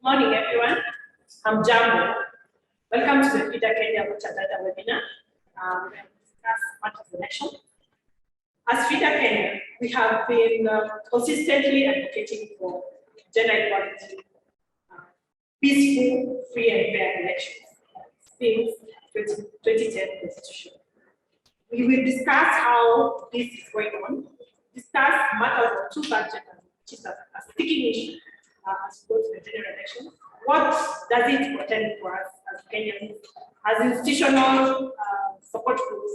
Morning, everyone. I'm Jambo. Welcome to the FIDA-Kenya Voter Data webinar. We're going to discuss matters of election. As FIDA-Kenya, we have been consistently advocating for gender equality, peaceful, free, and fair elections since 2010 Constitution. We will discuss how this is going on, discuss matters of two subjects, which is a sticking issue as we go to the general election. What does it portend for us as Kenyans, as institutional support groups,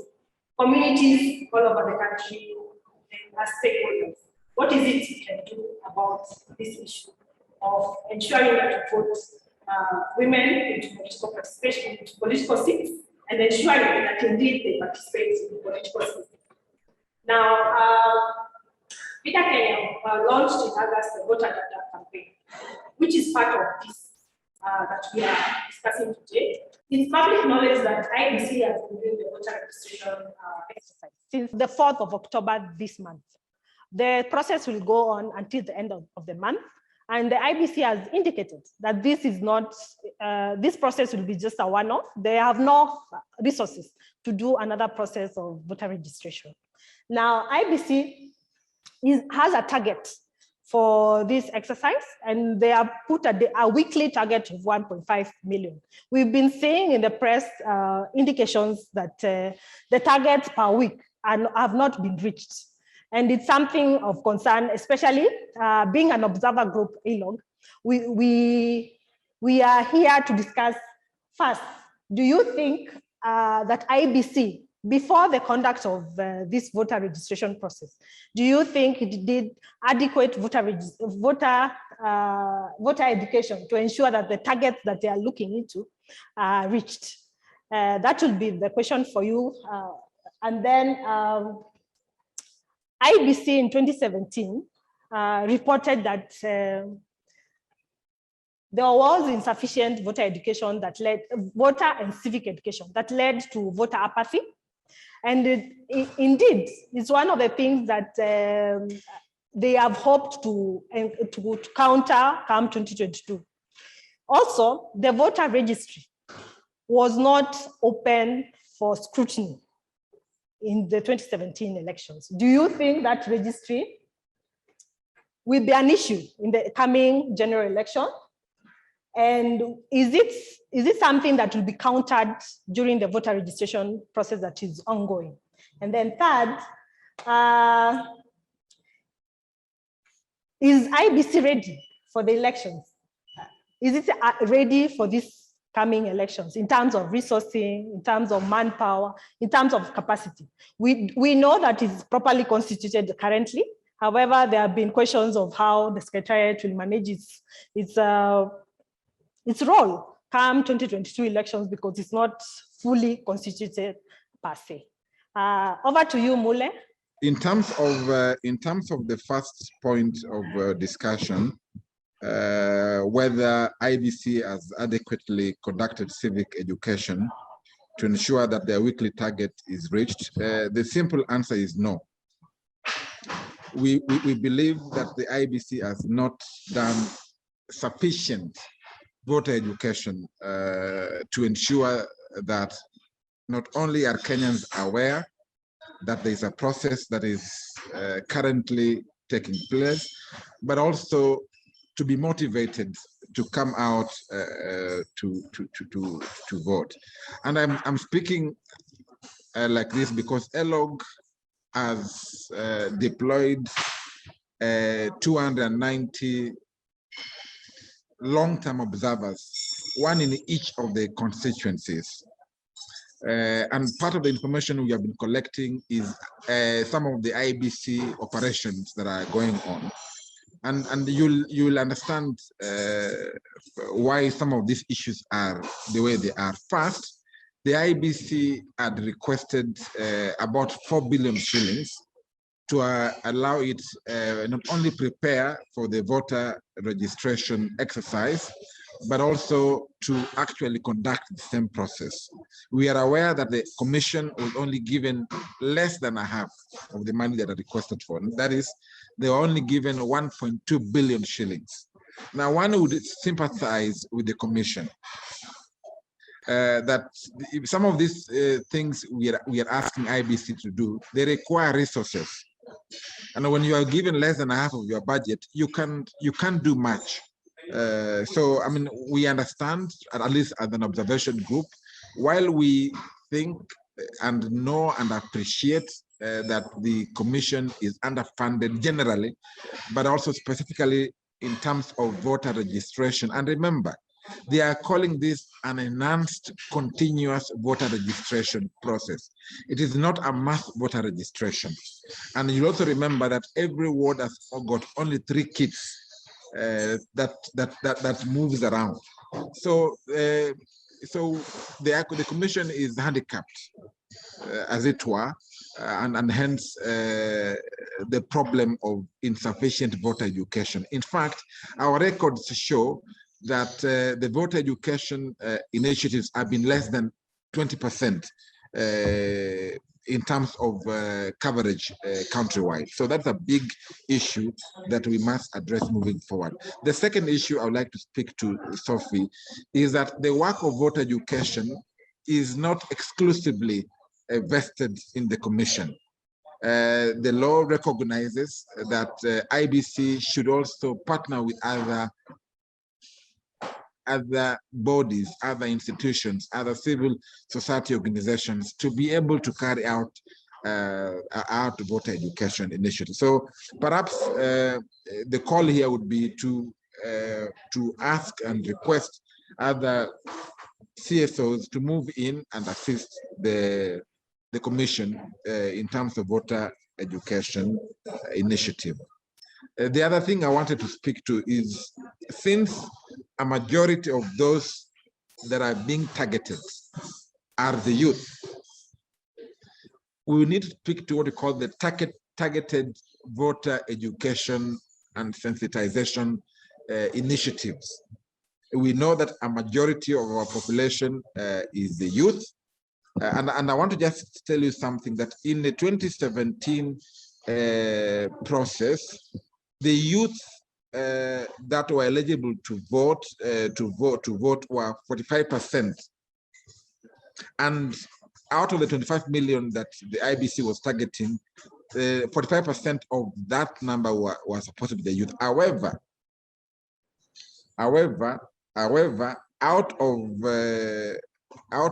communities all over the country, and as stakeholders? What is it we can do about this issue of ensuring that we vote women into political participation, into political seats, and ensuring that indeed they participate in political seats? Now, FIDA-Kenya launched in August the Voter Data campaign, which is part of this that we are discussing today. It's public knowledge that IEBC has been doing the voter registration exercise since the 4th of October this month. The process will go on until the end of the month, and the IEBC has indicated that this is not, this process will be just a one-off. They have no resources to do another process of voter registration. Now, IEBC has a target for this exercise, and they have put a weekly target of 1.5 million. We've been seeing in the press indications that the targets per week have not been reached. And it's something of concern, especially being an observer group, ALOG. We are here to discuss first, do you think that IEBC, before the conduct of this voter registration process, do you think it did adequate voter education to ensure that the targets that they are looking into are reached? That will be the question for you. And then IEBC in 2017 reported that there was insufficient voter education that led, voter and civic education that led to voter apathy. And indeed, it's one of the things that they have hoped to counter come 2022. Also, the voter registry was not open for scrutiny in the 2017 elections. Do you think that registry will be an issue in the coming general election? And is it something that will be countered during the voter registration process that is ongoing? And then third, is IEBC ready for the elections? Is it ready for these coming elections in terms of resourcing, in terms of manpower, in terms of capacity? We know that it's properly constituted currently. However, there have been questions of how the Secretariat will manage its role come 2022 elections because it's not fully constituted per se. Over to you, Mule. In terms of the first point of discussion, whether IEBC has adequately conducted civic education to ensure that their weekly target is reached, the simple answer is no. We believe that the IEBC has not done sufficient voter education to ensure that not only are Kenyans aware that there is a process that is currently taking place, but also to be motivated to come out to vote. And I'm speaking like this because ELOG has deployed 290 long-term observers, one in each of the constituencies. And part of the information we have been collecting is some of the IEBC operations that are going on. And you'll understand why some of these issues are the way they are. First, the IEBC had requested about 4 billion shillings to allow it not only prepare for the voter registration exercise, but also to actually conduct the same process. We are aware that the commission was only given less than a half of the money that are requested for. And that is, they were only given 1.2 billion shillings. Now, one would sympathize with the Commission that some of these things we are asking IEBC to do, they require resources. And when you are given less than half of your budget, you can't do much. So, I mean, we understand, at least as an observation group, while we think and know and appreciate that the Commission is underfunded generally, but also specifically in terms of voter registration. And remember, they are calling this an enhanced continuous voter registration process. It is not a mass voter registration. And you also remember that every ward has got only 3 kits that moves around. So, the Commission is handicapped, as it were, and hence the problem of insufficient voter education. In fact, our records show that the voter education initiatives have been less than 20% in terms of coverage countrywide. So that's a big issue that we must address moving forward. The second issue I would like to speak to, Sophie, is that the work of voter education is not exclusively vested in the Commission. The law recognizes that IEBC should also partner with other bodies, other institutions, other civil society organizations to be able to carry out voter education initiatives. So perhaps the call here would be to ask and request other CSOs to move in and assist the Commission in terms of voter education initiative. The other thing I wanted to speak to is, since a majority of those that are being targeted are the youth, we need to speak to what we call the targeted voter education and sensitization initiatives. We know that a majority of our population is the youth. And I want to just tell you something, that in the 2017 process, the youth that were eligible to vote were 45%. And out of the 25 million that the IEBC was targeting, 45% of that number were supposed to be the youth. However, out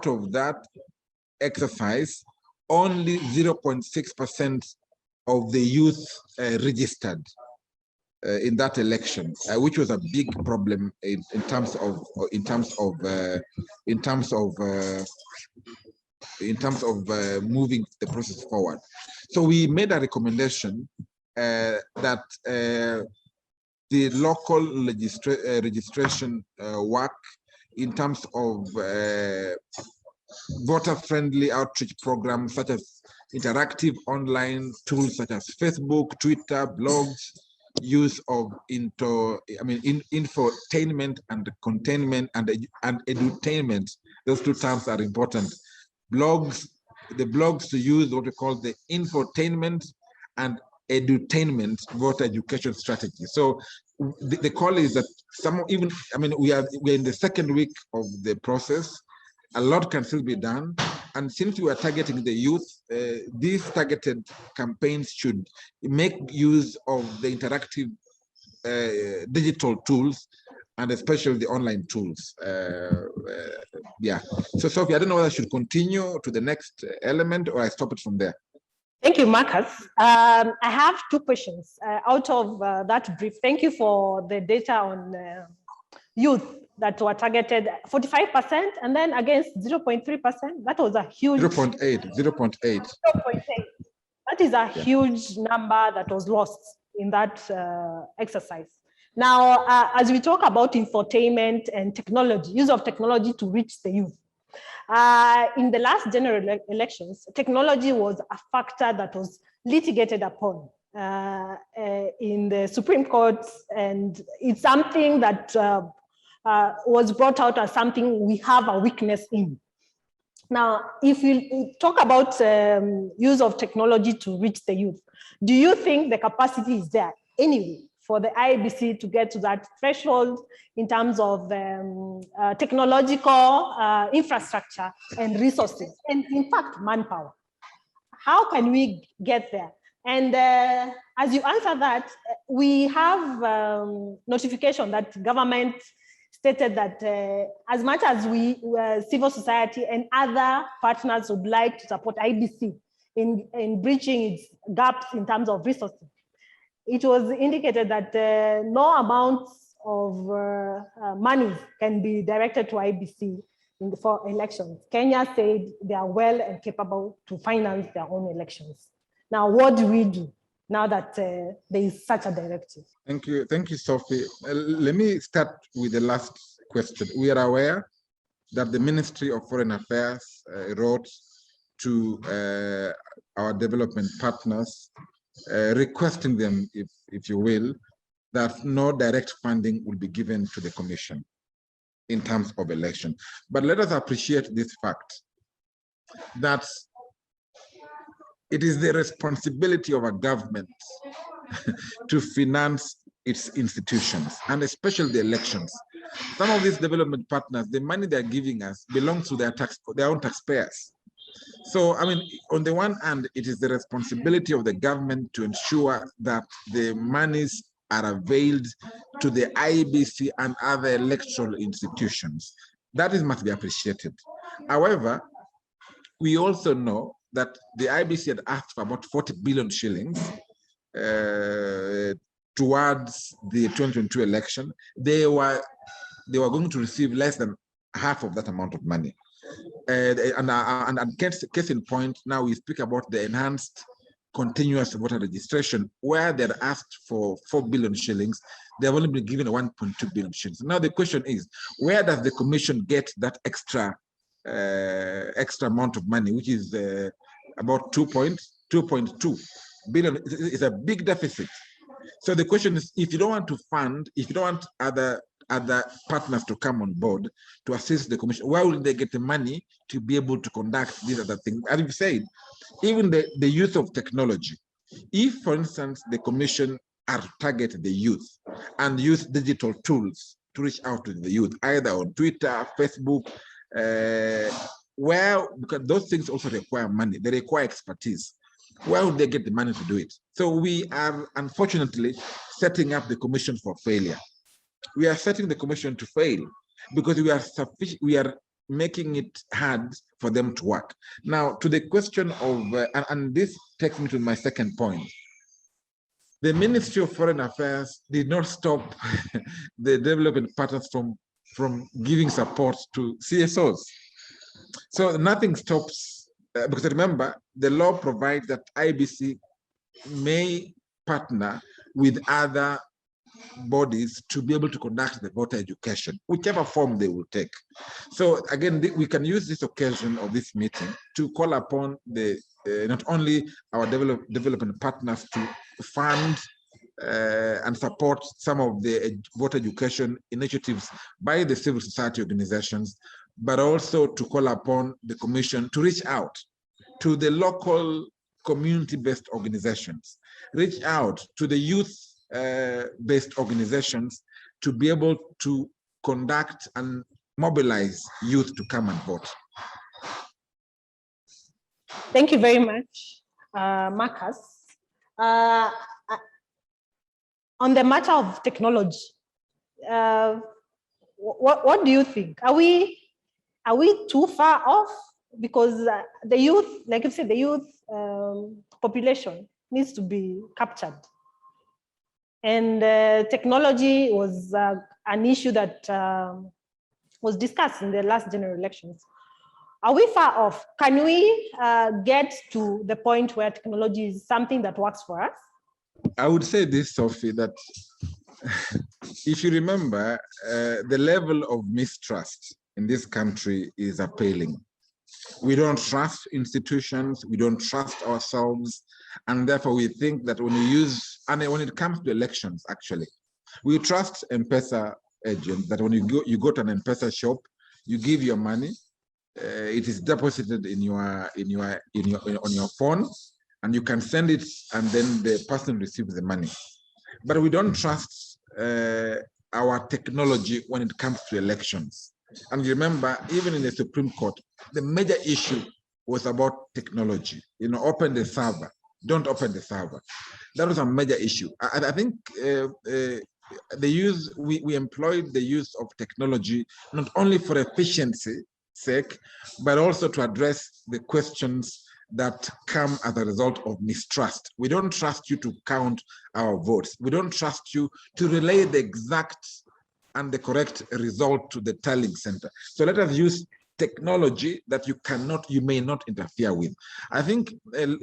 of that exercise, only 0.6% of the youth registered in that election, which was a big problem in terms of moving the process forward. So we made a recommendation that the local registration work in terms of voter-friendly outreach programs, such as interactive online tools such as Facebook, Twitter, blogs, use of infotainment and containment and edutainment. Those two terms are important. The blogs to use what we call the infotainment and edutainment voter education strategy. So the call is that we are in the second week of the process. A lot can still be done. And since we are targeting the youth, these targeted campaigns should make use of the interactive digital tools, and especially the online tools. Yeah. So Sophie, I don't know whether I should continue to the next element or I stop it from there. Thank you, Marcus. I have 2 questions out of that brief. Thank you for the data on youth that were targeted 45%, and then against 0.3%. That was a huge 0.8. That is a huge number that was lost in that exercise. Now, as we talk about infotainment and technology, use of technology to reach the youth, in the last general elections, technology was a factor that was litigated upon in the Supreme Court, and it's something that was brought out as something we have a weakness in. Now, if you talk about use of technology to reach the youth, do you think the capacity is there anyway for the IEBC to get to that threshold in terms of technological infrastructure and resources, and in fact, manpower. How can we get there? And as you answer that, we have notification that government stated that as much as we, civil society and other partners would like to support IEBC in bridging its gaps in terms of resources, it was indicated that no amounts of money can be directed to IEBC for elections. Kenya said they are well and capable to finance their own elections. Now, what do we do now that there is such a directive? Thank you, Sophie. Let me start with the last question. We are aware that the Ministry of Foreign Affairs wrote to our development partners, requesting them, if you will, that no direct funding will be given to the Commission in terms of election. But let us appreciate this fact that it is the responsibility of a government to finance its institutions, and especially the elections. Some of these development partners, the money they're giving us belongs to their own taxpayers. So, I mean, on the one hand, it is the responsibility of the government to ensure that the monies are availed to the IEBC and other electoral institutions. That must be appreciated. However, we also know that the IEBC had asked for about 40 billion shillings towards the 2022 election. They were going to receive less than half of that amount of money. And case in point, now we speak about the enhanced continuous voter registration, where they're asked for 4 billion shillings. They've only been given 1.2 billion shillings. Now the question is, where does the Commission get that extra amount of money, which is about 2.2 billion? It's a big deficit. So the question is, if you don't want to fund, if you don't want other partners to come on board to assist the Commission, where will they get the money to be able to conduct these other things? As you said, even the use of technology. If, for instance, the Commission are to target the youth and use digital tools to reach out to the youth, either on Twitter, Facebook, because those things also require money, they require expertise. Where would they get the money to do it? So we are unfortunately setting up the Commission for failure. We are setting the Commission to fail because we are making it hard for them to work. Now, to the question of, and this takes me to my second point. The Ministry of Foreign Affairs did not stop the development partners from giving support to CSOs. So nothing stops, because remember, the law provides that IEBC may partner with other bodies to be able to conduct the voter education, whichever form they will take. So again, we can use this occasion of this meeting to call upon the not only our development partners to fund and support some of the voter education initiatives by the civil society organizations, but also to call upon the Commission to reach out to the local community-based organizations, reach out to the youth-based organizations to be able to conduct and mobilize youth to come and vote. Thank you very much, Marcus. On the matter of technology, what do you think? Are we too far off? Because the youth, like you said, the youth population needs to be captured. And technology was an issue that was discussed in the last general elections. Are we far off? Can we get to the point where technology is something that works for us? I would say this, Sophie, that if you remember, the level of mistrust in this country is appalling. We don't trust institutions, we don't trust ourselves, and therefore we think that when when it comes to elections, actually, we trust M-Pesa agents, that when you go to an M-Pesa shop, you give your money, it is deposited on your phone, and you can send it, and then the person receives the money. but we don't trust our technology when it comes to elections. And remember, even in the Supreme Court, the major issue was about technology. You know, open the server, don't open the server. That was a major issue. I think we employed the use of technology not only for efficiency sake, but also to address the questions that come as a result of mistrust. We don't trust you to count our votes. We don't trust you to relay the exact and the correct result to the tallying center. So let us use technology that you may not interfere with. I think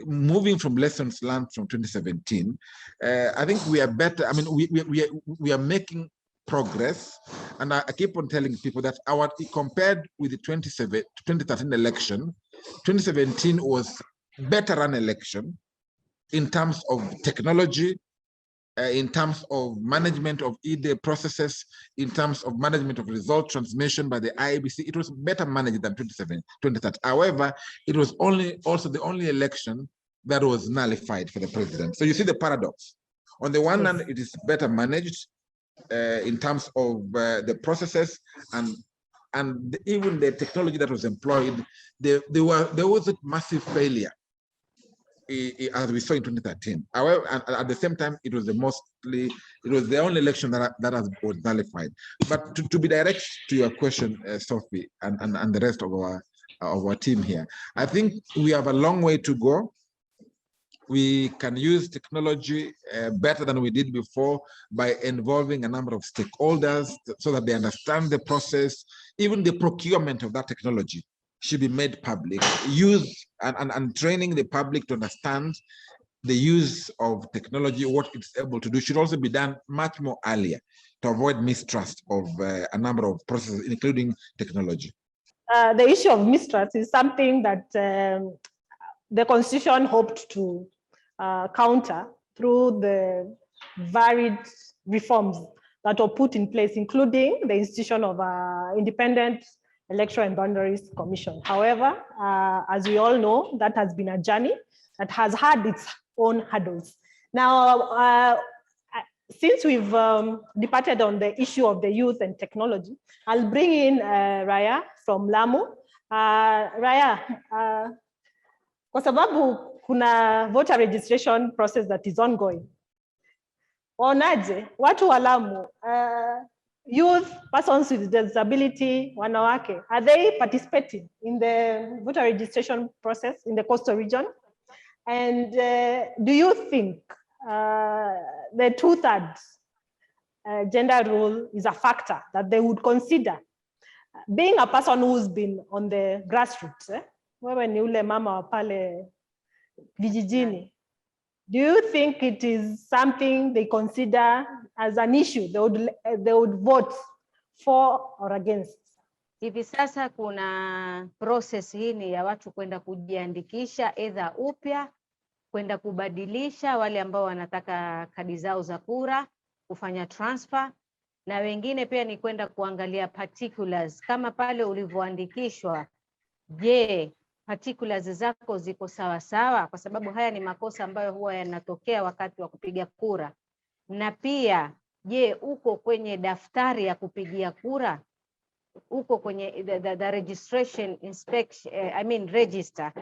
moving from lessons learned from 2017, I think we are better. I mean, we are making progress, and I keep on telling people that compared with the 2013 election, 2017 was better run election in terms of technology, in terms of management of ED processes, in terms of management of result transmission by the IEBC. It was better managed than 2013. However, it was also the only election that was nullified for the president. So you see the paradox. On the one hand, it is better managed in terms of the processes and even the technology that was employed. There was a massive failure, as we saw in 2013. However, at the same time, it was the only election that was nullified. But to be direct to your question, Sophie, and the rest of our team here, I think we have a long way to go. We can use technology better than we did before by involving a number of stakeholders so that they understand the process. Even the procurement of that technology should be made public. And training the public to understand the use of technology, what it's able to do, should also be done much more earlier to avoid mistrust of a number of processes, including technology. The issue of mistrust is something that the Constitution hoped to counter through the varied reforms that were put in place, including the institution of independent Electoral and Boundaries Commission. However, as we all know, that has been a journey that has had its own hurdles. Now, since we've departed on the issue of the youth and technology, I'll bring in Raya from Lamu. Raya, kwa sababu kuna voter registration process that is ongoing. Waonaje watu wa Lamu, youth, persons with disability, wanawake, are they participating in the voter registration process in the coastal region? And do you think the 2/3 gender rule is a factor that they would consider? Being a person who's been on the grassroots, wewe ni ule mama wa pale vijijini, do you think it is something they consider as an issue they would vote for or against? Hivi sasa kuna process hii ni ya watu kwenda kujiandikisha either upya, kwenda kubadilisha wale ambao wanataka kadi zao za kura, kufanya transfer, na wengine pia ni kwenda kuangalia particulars kama pale ulivyoandikishwa. Je, particulars zako ziko sawa sawa? Kwa sababu haya ni makosa ambayo huwa yanatokea wakati wa kupiga kura. Na pia, je, uko kwenye daftari ya kupigia kura? Uko kwenye the registration inspection, register?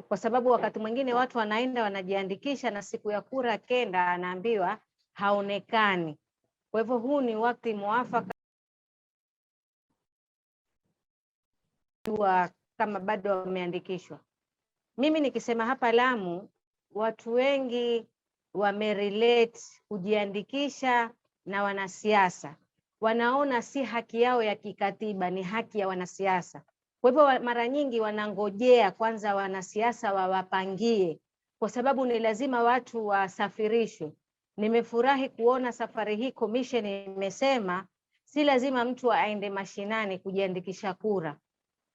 Kwa sababu wakati mwingine watu wanaenda wanajiandikisha na siku ya kura kenda anaambiwa haonekani. Kwa hivyo huu ni wakati muafaka kama bado wameandikishwa. Mimi nikisema hapa Lamu, watu wengi wamerelate kujiandikisha na wanasiasa. Wanaona si haki yao ya kikatiba, ni haki ya wanasiasa. Kwa hivyo mara nyingi wanangojea kwanza wanasiasa wawapangie, kwa sababu ni lazima watu wasafirishwe. Nimefurahi kuona safari hii commission imesema si lazima mtu aende mashinani kujiandikisha kura.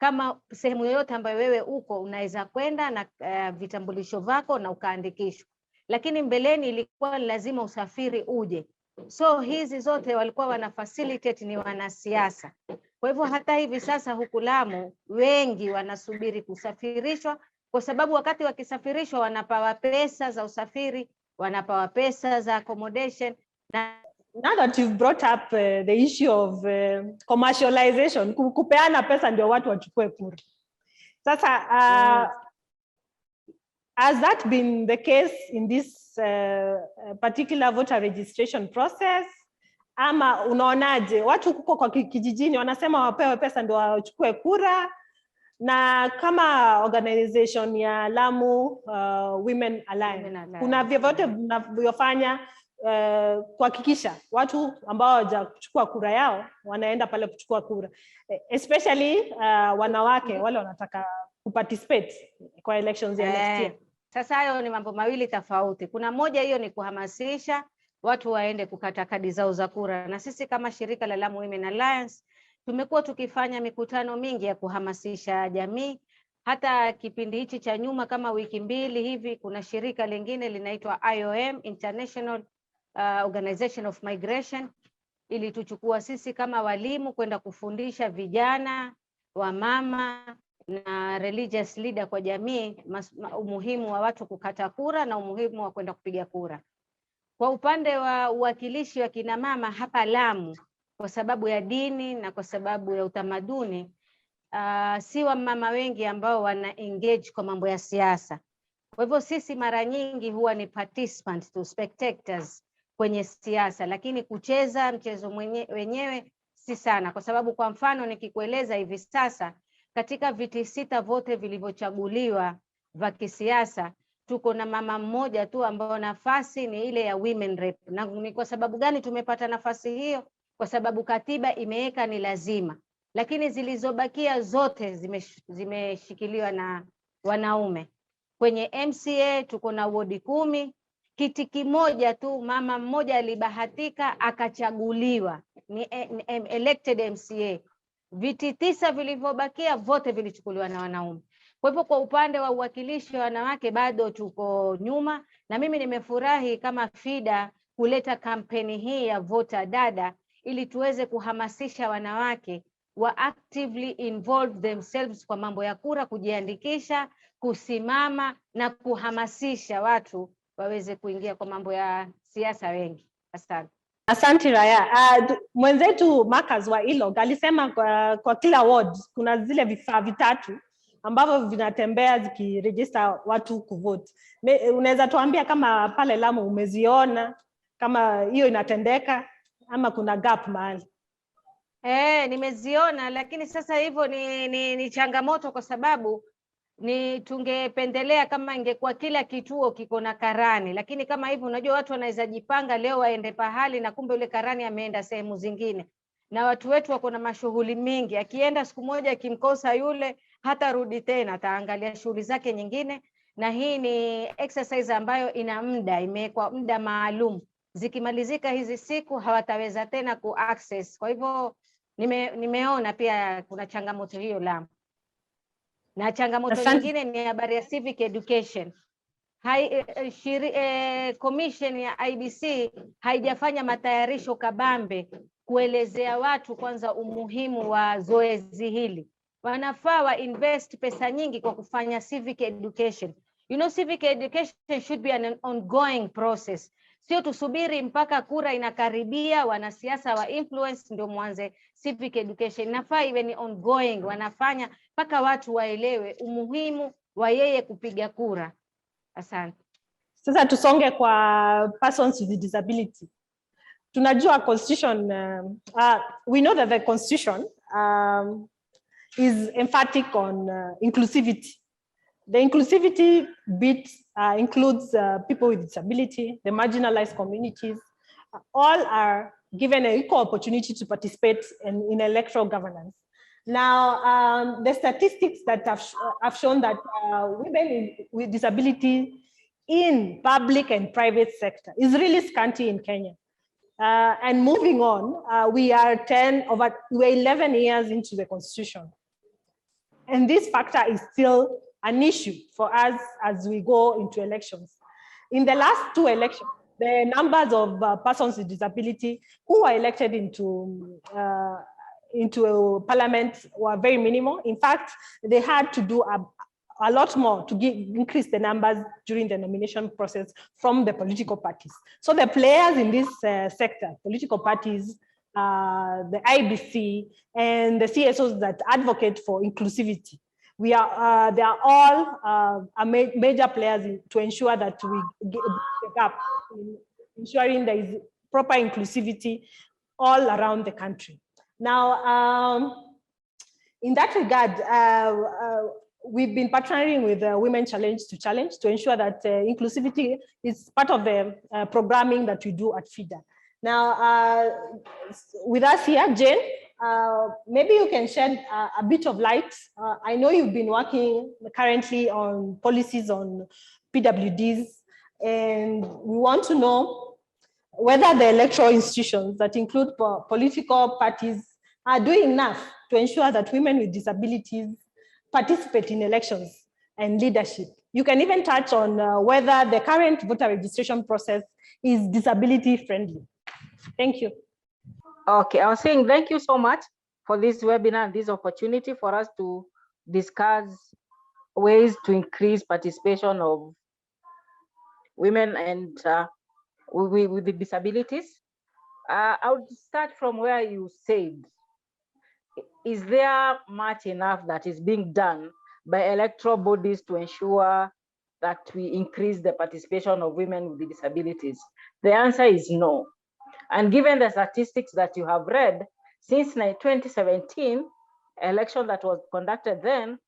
Kama sehemu yoyote ambayo wewe uko unaweza kwenda na vitambulisho vako na ukaandikishwa. Lakini mbeleni ilikuwa lazima usafiri uje. So hizi zote walikuwa wana facilitate ni wanasiasa. Kwa hivyo hata hivi sasa huku Lamu wengi wanasubiri kusafirishwa, kwa sababu wakati wakisafirishwa wanapawa pesa za usafiri, wanapawa pesa za accommodation, Now that you've brought up the issue of commercialization, kupeana pesa ndio watu wachukue kura. Sasa, has that been the case in this particular voter registration process? Ama unaonaje? Watu kuko kwa kijijini wanasema wapewe pesa ndio wachukue kura, na kama organization ya Lamu Women Alliance, kuna vyovyote mnavyofanya kuhakikisha watu ambao hawajakuchukua kura yao wanaenda pale kuchukua kura, especially wanawake wale wanataka kuparticipate kwa elections ya next year? Sasa hayo ni mambo mawili tofauti. Kuna moja, hiyo ni kuhamasisha watu waende kukata kadi zao za kura, na sisi kama shirika la Lamu Women Alliance tumekuwa tukifanya mikutano mingi ya kuhamasisha jamii. Hata kipindi hichi cha nyuma kama wiki mbili hivi, kuna shirika lingine linaitwa IOM, International Organization of Migration, ili tuchukua sisi kama walimu kwenda kufundisha vijana, wamama na religious leader kwa jamii umuhimu wa watu kukata kura na umuhimu wa kwenda kupiga kura. Kwa upande wa uwakilishi wa kina mama hapa Lamu, kwa sababu ya dini na kwa sababu ya utamaduni, si wamama wengi ambao wana engage kwa mambo ya siasa. Kwa hivyo sisi mara nyingi huwa ni participants to spectators kwenye siasa, lakini kucheza mchezo wenyewe si sana. Kwa sababu kwa mfano nikikueleza hivi sasa, katika viti 6 vote vilivyochaguliwa vya kisiasa, tuko na mama mmoja tu ambao nafasi ni ile ya women rep. Na ni kwa sababu gani tumepata nafasi hiyo? Kwa sababu katiba imeweka ni lazima, lakini zilizobakia zote zimeshikiliwa na wanaume. Kwenye MCA tuko na wodi 10, kiti kimoja tu mama mmoja alibahatika akachaguliwa, ni elected MCA. Viti 9 vilivyobakia vote vilichukuliwa na wanaume. Kwa hivyo kwa upande wa uwakilishi wa wanawake bado tuko nyuma, na mimi nimefurahi kama FIDA kuleta kampeni hii ya Voter Dada ili tuweze kuhamasisha wanawake wa actively involve themselves kwa mambo ya kura, kujiandikisha, kusimama na kuhamasisha watu waweze kuingia kwa mambo ya siasa wengi. Asante. Asante Raya. Mwenzetu Marcus wa ILOG alisema kwa kila ward kuna zile vifaa vitatu ambavyo vinatembea zikiregister watu kuvote. Unaweza tuambia kama pale Lamu umeziona, kama hiyo inatendeka ama kuna gap mahali? Nimeziona, lakini sasa hivyo ni changamoto, kwa sababu tungependelea kama ingekuwa kila kituo kiko na karani, lakini kama hivyo unajua watu wanaweza jipanga leo waende pahali na kumbe ule karani ameenda sehemu zingine, na watu wetu wako na mashughuli mingi. Akienda siku moja akimkosa yule hata rudi tena, ataangalia shughuli zake nyingine. Na hii ni exercise ambayo ina muda, imewekwa muda maalum. Zikimalizika hizi siku hawataweza tena ku-access. Kwa hivyo nimeona pia kuna changamoto hiyo Lamu. Na changamoto nyingine ni habari ya civic education. Commission ya IEBC haijafanya matayarisho kabambe kuelezea watu kwanza umuhimu wa zoezi hili. Wanafaa wa invest pesa nyingi kwa kufanya civic education. You know, civic education should be an ongoing process. Sio tusubiri mpaka kura inakaribia wanasiasa wa influence ndio mwanze civic education. Inafaa iwe ni ongoing, wanafanya mpaka watu waelewe umuhimu wa yeye kupiga kura. Asante. Sasa tusonge kwa persons with disability. Tunajua constitution, we know that the constitution is emphatic on inclusivity. The inclusivity bit includes people with disability, the marginalized communities. All are given an equal opportunity to participate in electoral governance. Now, the statistics that have shown that women with disability in public and private sector is really scanty in Kenya. And moving on, we are 11 years into the constitution. And this factor is still an issue for us as we go into elections. In the last 2 elections, the numbers of persons with disability who were elected into parliament were very minimal. In fact, they had to do a lot more to increase the numbers during the nomination process from the political parties. So the players in this sector, political parties, the IEBC, and the CSOs that advocate for inclusivity, they are all major players to ensure that we get up in ensuring there is proper inclusivity all around the country. Now, in that regard, we've been partnering with Women Challenge to ensure that inclusivity is part of the programming that we do at FIDA. Now, with us here, Jane, maybe you can shed a bit of light. I know you've been working currently on policies on PWDs, and we want to know whether the electoral institutions that include political parties are doing enough to ensure that women with disabilities participate in elections and leadership. You can even touch on whether the current voter registration process is disability friendly. Thank you. Okay, I was saying thank you so much for this webinar and this opportunity for us to discuss ways to increase participation of women and with the disabilities. I would start from where you said, is there much enough that is being done by electoral bodies to ensure that we increase the participation of women with disabilities? The answer is no. And given the statistics that you have read, since 2017, election that was conducted then,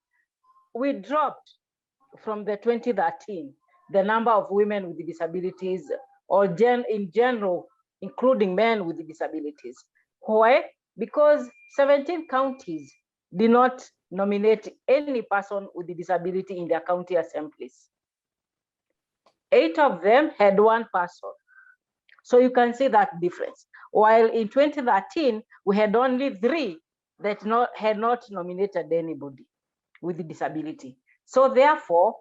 we dropped from the 2013, the number of women with disabilities, or in general, including men with disabilities. Why? Because 17 counties did not nominate any person with a disability in their county assemblies. 8 of them had 1 person. So you can see that difference. While in 2013, we had only 3 that had not nominated anybody with a disability. So therefore,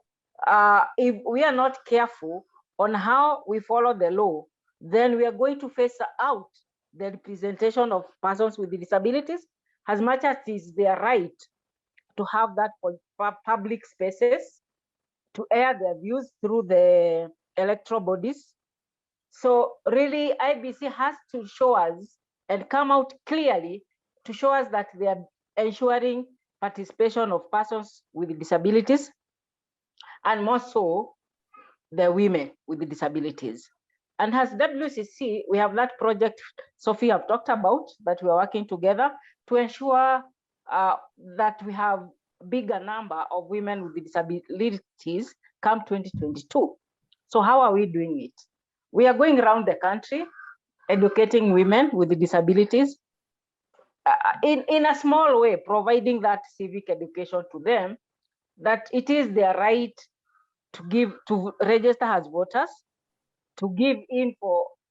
if we are not careful on how we follow the law, then we are going to phase out the representation of persons with disabilities, as much as it is their right to have that public spaces, to air their views through the electoral bodies. So really, IEBC has to show us and come out clearly to show us that they are ensuring participation of persons with disabilities, and more so the women with disabilities. And as WCC, we have that project Sophie have talked about that we are working together to ensure that we have bigger number of women with disabilities come 2022. So how are we doing it? We are going around the country, educating women with disabilities in a small way, providing that civic education to them, that it is their right to register as voters, to give in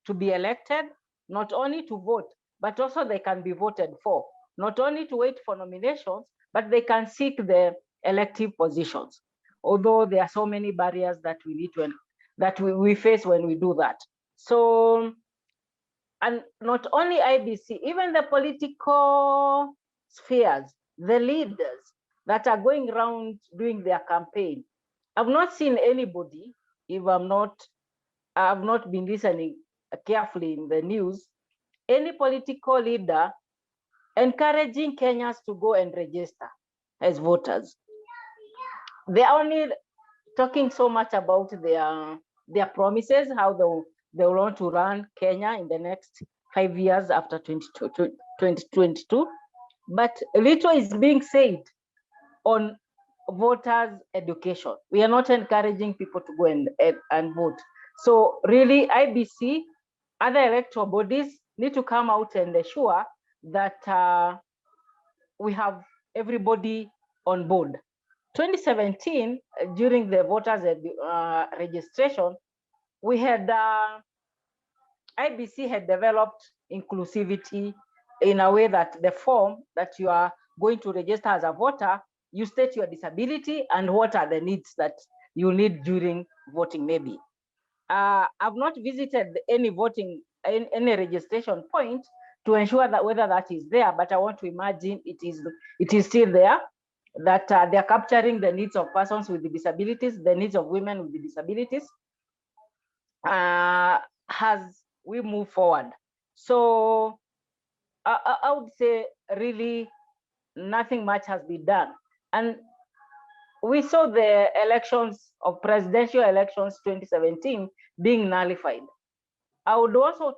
to be elected, not only to vote, but also they can be voted for, not only to wait for nominations, but they can seek the elective positions. Although there are so many barriers that we need to, that we face when we do that. So, and not only IEBC, even the political spheres, the leaders that are going around doing their campaign. I've not seen anybody, if I've not been listening carefully in the news, any political leader encouraging Kenyans to go and register as voters. They're only talking so much about their promises, how they want to run Kenya in the next 5 years after 2022. But little is being said on voters' education. We are not encouraging people to go and vote. So really, IEBC, other electoral bodies need to come out and ensure that we have everybody on board. 2017, during the voters registration, we had, IEBC had developed inclusivity in a way that the form that you are going to register as a voter, you state your disability and what are the needs that you need during voting maybe. I've not visited any any registration point to ensure that whether that is there, but I want to imagine it is still there. that they're capturing the needs of persons with disabilities, the needs of women with disabilities, as we move forward. So I would say really nothing much has been done. And we saw the elections of presidential elections 2017 being nullified. I would also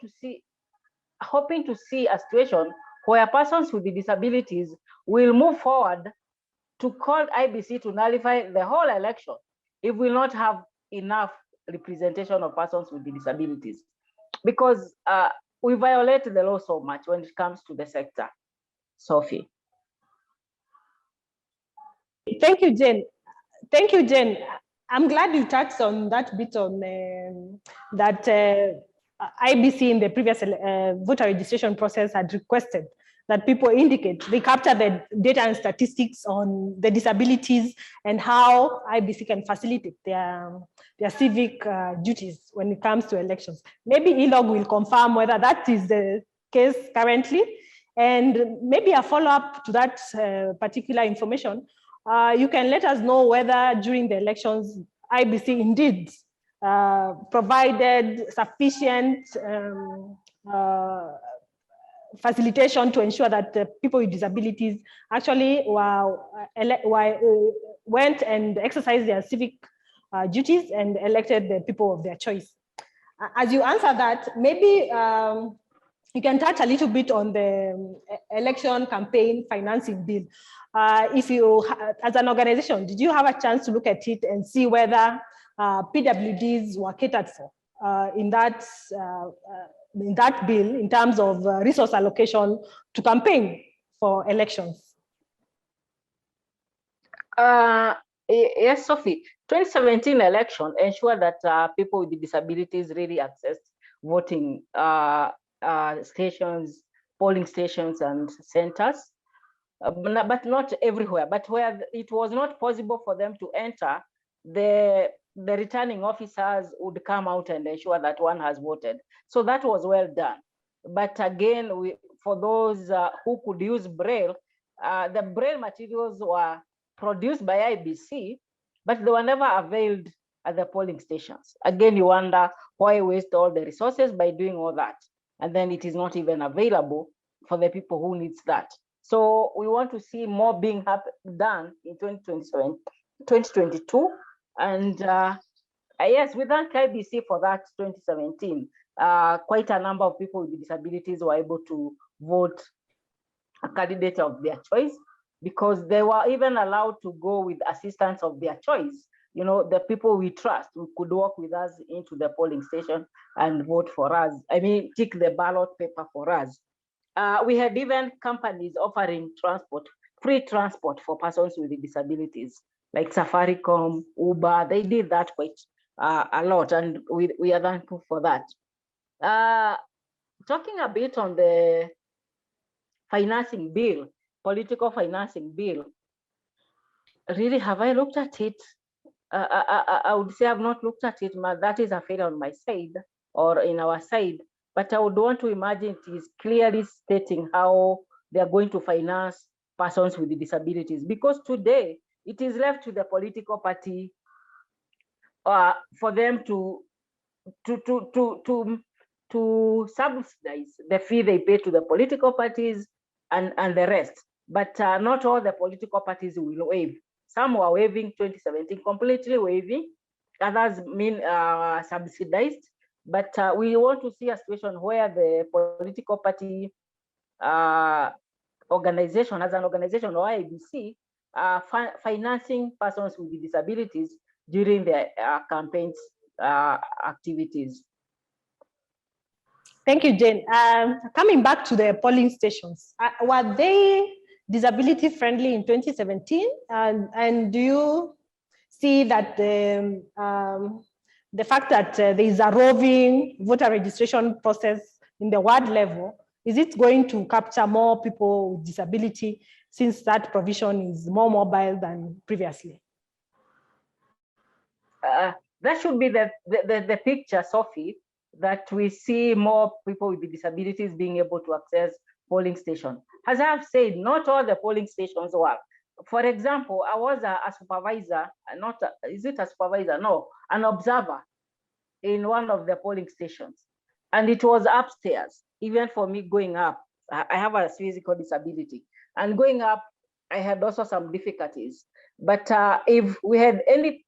hoping to see a situation where persons with disabilities will move forward to call IEBC to nullify the whole election if we will not have enough representation of persons with disabilities, because we violate the law so much when it comes to the sector. Sophie. Thank you, Jane. Thank you, Jane. I'm glad you touched on that bit on that IEBC in the previous voter registration process had requested that people indicate, they capture the data and statistics on the disabilities and how IEBC can facilitate their civic duties when it comes to elections. Maybe ELOG will confirm whether that is the case currently, and maybe a follow-up to that particular information. You can let us know whether during the elections, IEBC indeed provided sufficient facilitation to ensure that people with disabilities actually went and exercised their civic duties and elected the people of their choice. As you answer that, maybe you can touch a little bit on the election campaign financing bill. If you, as an organization, did you have a chance to look at it and see whether PWDs were catered for in that bill in terms of resource allocation to campaign for elections? Yes, Sophie. 2017 election ensured that people with disabilities really access voting stations, polling stations and centers, but not everywhere. But where it was not possible for them to enter, the returning officers would come out and ensure that one has voted. So that was well done. But again, for those who could use Braille, the Braille materials were produced by IEBC, but they were never availed at the polling stations. Again, you wonder why waste all the resources by doing all that, and then it is not even available for the people who needs that. So we want to see more being done in 2027, 2022, and yes, we thank IEBC for that. 2017, quite a number of people with disabilities were able to vote a candidate of their choice, because they were even allowed to go with assistance of their choice. You know, the people we trust who could walk with us into the polling station and vote for us. I mean, tick the ballot paper for us. We had even companies offering transport, free transport for persons with disabilities, like Safaricom, Uber. They did that quite a lot, and we are thankful for that. Talking a bit on the financing bill, political financing bill, really, have I looked at it? I would say I've not looked at it. That is a failure on my side or in our side, but I would want to imagine it is clearly stating how they are going to finance persons with disabilities, because today it is left to the political party for them to subsidize the fee they pay to the political parties and the rest. But not all the political parties will waive. Some were waiving 2017, completely waiving. Others mean subsidized. But we want to see a situation where the political party organization, as an organization or IEBC, financing persons with disabilities during their campaigns activities. Thank you, Jane. Coming back to the polling stations, were they disability friendly in 2017? And do you see that the fact that there is a roving voter registration process in the ward level, is it going to capture more people with disability, since that provision is more mobile than previously? That should be the picture, Sophie, that we see more people with disabilities being able to access polling stations. As I have said, not all the polling stations work. for example, I was a supervisor, is it a supervisor? No, an observer in one of the polling stations. And it was upstairs, even for me going up. I have a physical disability. And going up, I had also some difficulties. But if we had any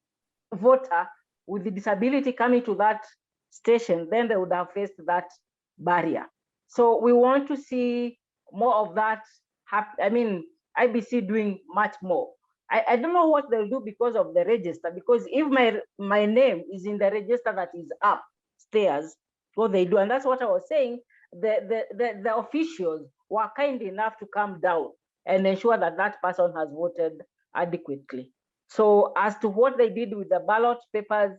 voter with the disability coming to that station, then they would have faced that barrier. So we want to see more of that. IBC doing much more. I don't know what they'll do because of the register, because if my name is in the register that is upstairs, what they do, and that's what I was saying, the officials were kind enough to come down and ensure that that person has voted adequately. So as to what they did with the ballot papers,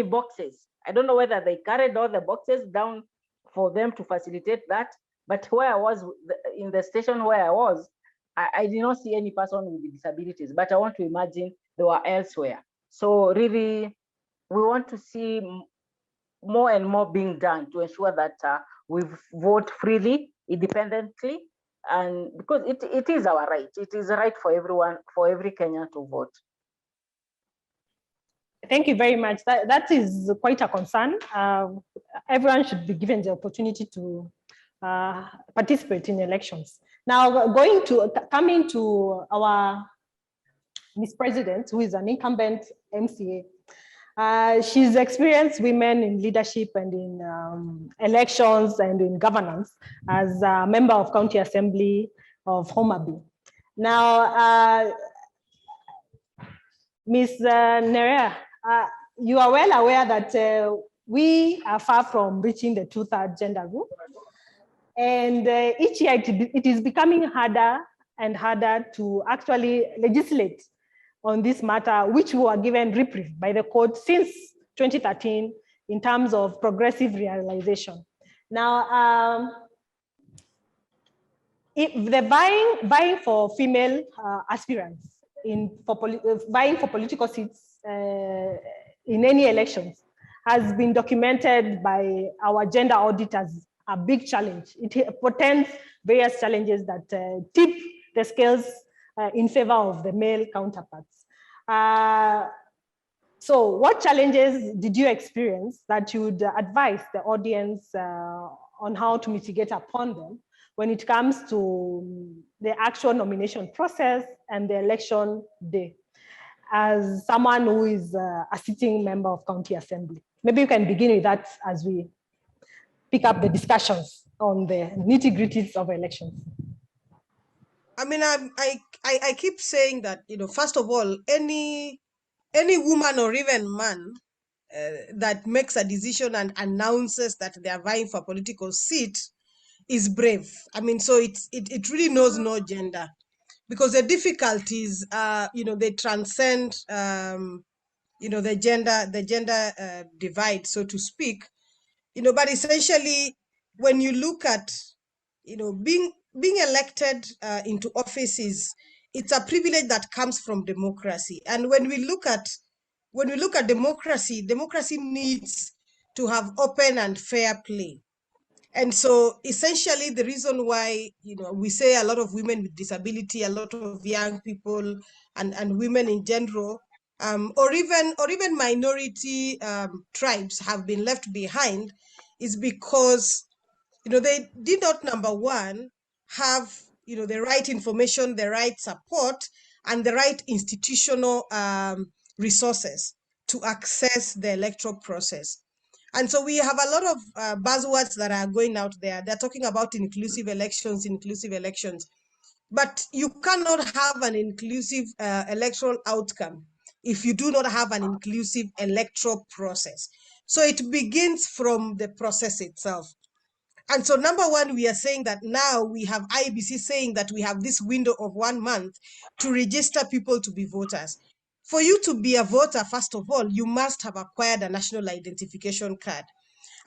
boxes, I don't know whether they carried all the boxes down for them to facilitate that, but where I was, in the station where I was, I did not see any person with disabilities, but I want to imagine they were elsewhere. So really, we want to see more and more being done to ensure that we vote freely, independently, and because it is our right. It is a right for everyone, for every Kenyan to vote. Thank you very much. That is quite a concern. Everyone should be given the opportunity to participate in elections. Now, coming to our Miss President, who is an incumbent MCA. She's experienced women in leadership and in elections and in governance as a member of County Assembly of Homa Bay. Now, Ms. Nerea, you are well aware that we are far from reaching the 2/3 gender rule. And each year it is becoming harder and harder to actually legislate on this matter, which we were given reprieve by the court since 2013 in terms of progressive realization. Now, if the buying for female aspirants buying for political seats in any elections has been documented by our gender audit as a big challenge. It portends various challenges that tip the scales in favor of the male counterparts. So what challenges did you experience that you would advise the audience on how to mitigate upon them when it comes to the actual nomination process and the election day, as someone who is a sitting member of County Assembly? Maybe you can begin with that as we pick up the discussions on the nitty-gritties of elections. I mean, I keep saying that, first of all, any woman or even man that makes a decision and announces that they are vying for a political seat is brave. I mean, so it really knows no gender, because the difficulties, they transcend, the gender divide, so to speak. But essentially, when you look at, being elected into offices, it's a privilege that comes from democracy. And when we look at democracy, democracy needs to have open and fair play. And so essentially the reason why, we say a lot of women with disability, a lot of young people and women in general, or even minority tribes have been left behind, is because, they did not, number one, have, the right information, the right support, and the right institutional resources to access the electoral process. And so we have a lot of buzzwords that are going out there. They're talking about inclusive elections. But you cannot have an inclusive electoral outcome if you do not have an inclusive electoral process. So it begins from the process itself. And so number one, we are saying that now we have IEBC saying that we have this window of 1 month to register people to be voters. For you to be a voter, first of all, you must have acquired a national identification card.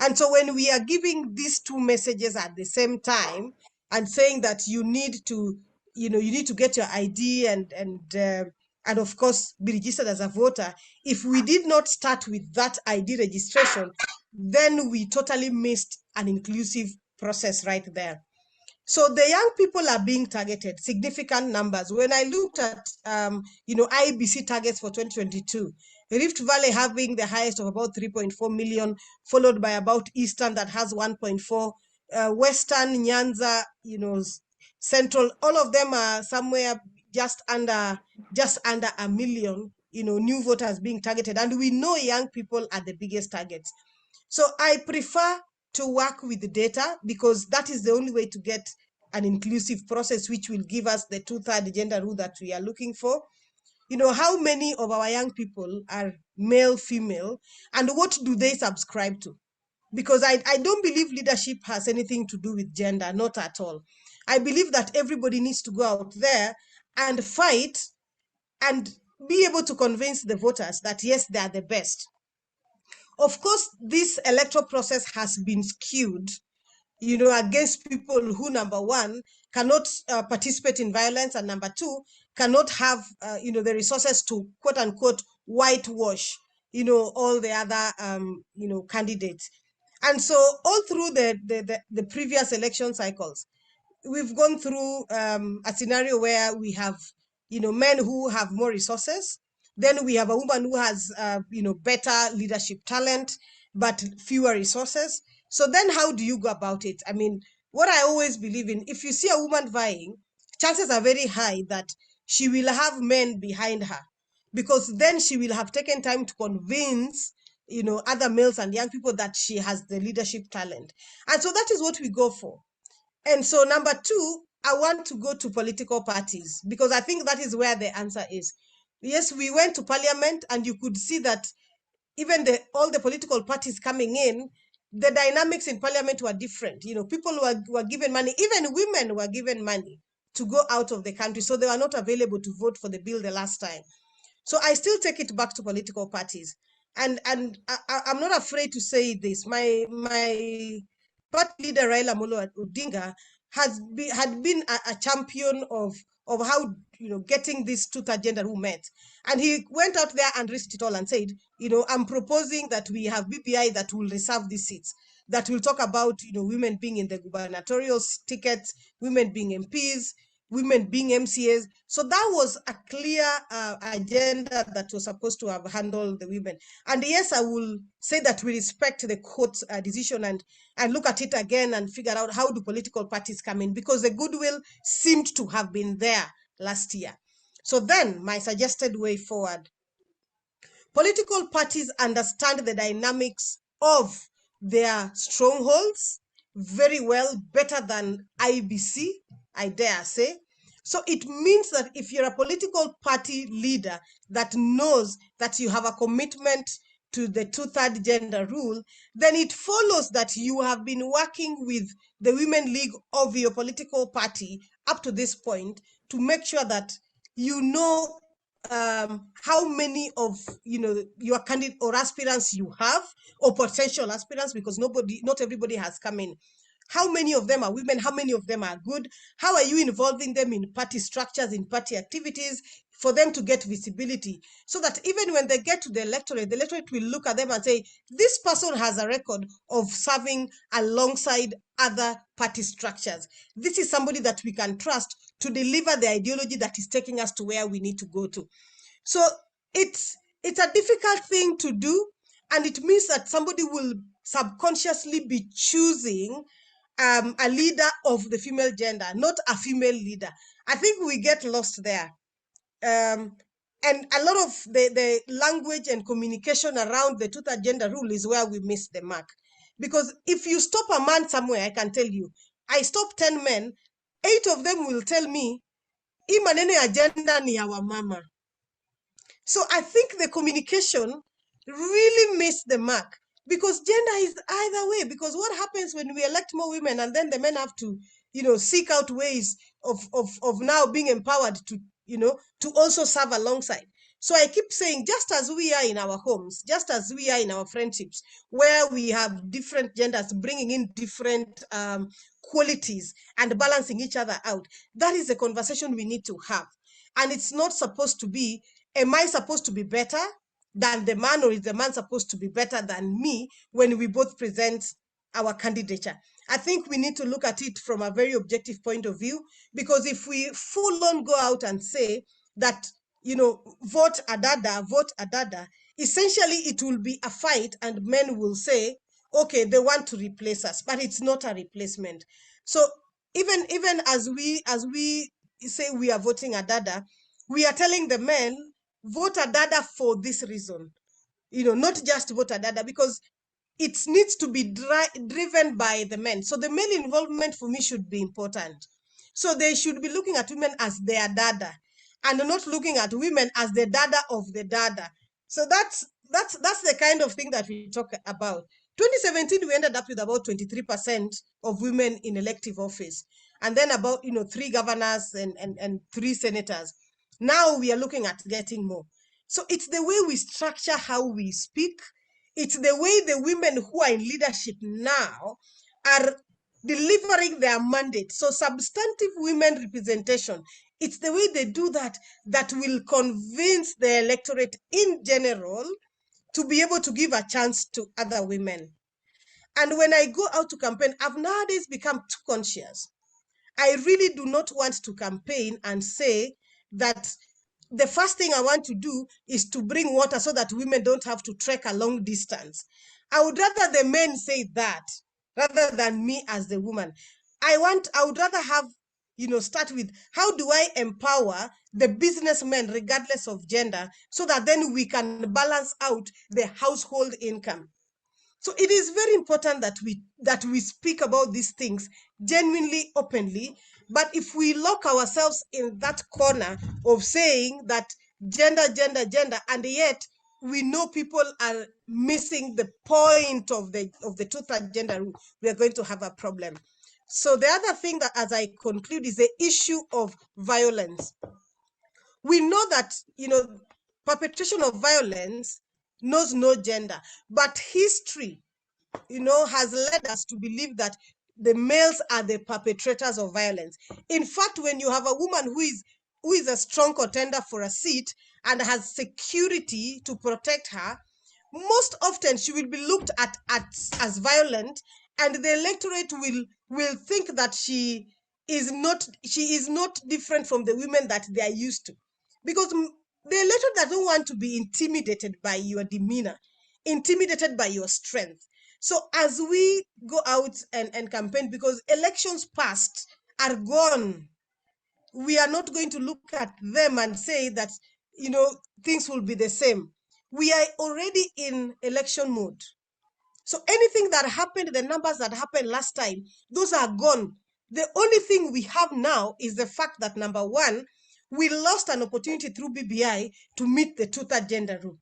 And so when we are giving these two messages at the same time and saying that you need to, you need to get your ID and of course be registered as a voter, if we did not start with that ID registration, then we totally missed an inclusive process right there. So the young people are being targeted, significant numbers. When I looked at, IEBC targets for 2022, Rift Valley having the highest of about 3.4 million, followed by about Eastern that has 1.4, Western, Nyanza, Central, all of them are somewhere just under a million, new voters being targeted. And we know young people are the biggest targets. So I prefer to work with the data because that is the only way to get an inclusive process, which will give us the 2/3 gender rule that we are looking for. How many of our young people are male, female, and what do they subscribe to? Because I don't believe leadership has anything to do with gender, not at all. I believe that everybody needs to go out there and fight and be able to convince the voters that, yes, they are the best. Of course, this electoral process has been skewed, against people who, number one, cannot participate in violence, and number two, cannot have, the resources to, quote unquote, whitewash, all the other, candidates. And so all through the previous election cycles, we've gone through a scenario where we have, men who have more resources. Then we have a woman who has, better leadership talent, but fewer resources. So then how do you go about it? I mean, what I always believe in, if you see a woman vying, chances are very high that she will have men behind her, because then she will have taken time to convince, other males and young people that she has the leadership talent. And so that is what we go for. And so number two, I want to go to political parties, because I think that is where the answer is. Yes, we went to parliament and you could see that even all the political parties coming in, the dynamics in parliament were different. People were given money, even women were given money to go out of the country. So they were not available to vote for the bill the last time. So I still take it back to political parties. And I'm not afraid to say this. My party leader, Raila Amolo Odinga, had been a champion of how, getting this 2/3 gender rule met. And he went out there and risked it all and said, I'm proposing that we have BBI that will reserve these seats, that will talk about, women being in the gubernatorial tickets, women being MPs, women being MCAs. So that was a clear agenda that was supposed to have handled the women. And yes, I will say that we respect the court's decision and look at it again and figure out how do political parties come in, because the goodwill seemed to have been there last year. So then my suggested way forward, political parties understand the dynamics of their strongholds very well, better than IEBC, I dare say. So it means that if you're a political party leader that knows that you have a commitment to the 2/3 gender rule, then it follows that you have been working with the Women League of your political party up to this point to make sure that you know how many of your candidate or aspirants you have, or potential aspirants, because not everybody has come in. How many of them are women? How many of them are good? How are you involving them in party structures, in party activities, for them to get visibility, so that even when they get to the electorate will look at them and say, this person has a record of serving alongside other party structures. This is somebody that we can trust to deliver the ideology that is taking us to where we need to go to. So it's a difficult thing to do, and it means that somebody will subconsciously be choosing a leader of the female gender, not a female leader. I think we get lost there. And a lot of the language and communication around the 2/3 gender rule is where we miss the mark. Because if you stop a man somewhere, I can tell you, I stop 10 men, 8 of them will tell me, hii maneno ya gender ni ya wamama. So I think the communication really missed the mark, because gender is either way. Because what happens when we elect more women and then the men have to, seek out ways of now being empowered to, to also serve alongside. So I keep saying, just as we are in our homes, just as we are in our friendships, where we have different genders bringing in different qualities and balancing each other out, that is a conversation we need to have. And it's not supposed to be, am I supposed to be better than the man, or is the man supposed to be better than me when we both present our candidature? I think we need to look at it from a very objective point of view, because if we full on go out and say that, vote Adada, essentially it will be a fight and men will say, okay, they want to replace us, but it's not a replacement. So even as we say we are voting Adada, we are telling the men, vote Adada for this reason, not just vote Adada, because it needs to be driven by the men. So the male involvement for me should be important. So they should be looking at women as their dada and not looking at women as the dada of the dada. So that's the kind of thing that we talk about. 2017, we ended up with about 23% of women in elective office, and then about 3 governors and 3 senators. Now we are looking at getting more. So it's the way we structure how we speak. It's the way the women who are in leadership now are delivering their mandate. So substantive women representation, it's the way they do that that will convince the electorate in general to be able to give a chance to other women. And when I go out to campaign, I've nowadays become too conscious. I really do not want to campaign and say that the first thing I want to do is to bring water so that women don't have to trek a long distance. I would rather the men say that rather than me as the woman. I would rather have, start with, how do I empower the businessmen regardless of gender, so that then we can balance out the household income. So it is very important that we speak about these things genuinely, openly. But if we lock ourselves in that corner of saying that gender, and yet we know people are missing the point of the 2/3 gender rule, we are going to have a problem. So the other thing that, as I conclude, is the issue of violence. We know that, perpetration of violence knows no gender, but history, has led us to believe that the males are the perpetrators of violence. In fact, when you have a woman who is a strong contender for a seat and has security to protect her, most often she will be looked at as violent, and the electorate will think that she is not different from the women that they are used to, because the electorate doesn't want to be intimidated by your demeanor, intimidated by your strength. So as we go out and campaign, because elections past are gone, we are not going to look at them and say that, things will be the same. We are already in election mode. So anything that happened, the numbers that happened last time, those are gone. The only thing we have now is the fact that, number one, we lost an opportunity through BBI to meet the 2/3 gender rule.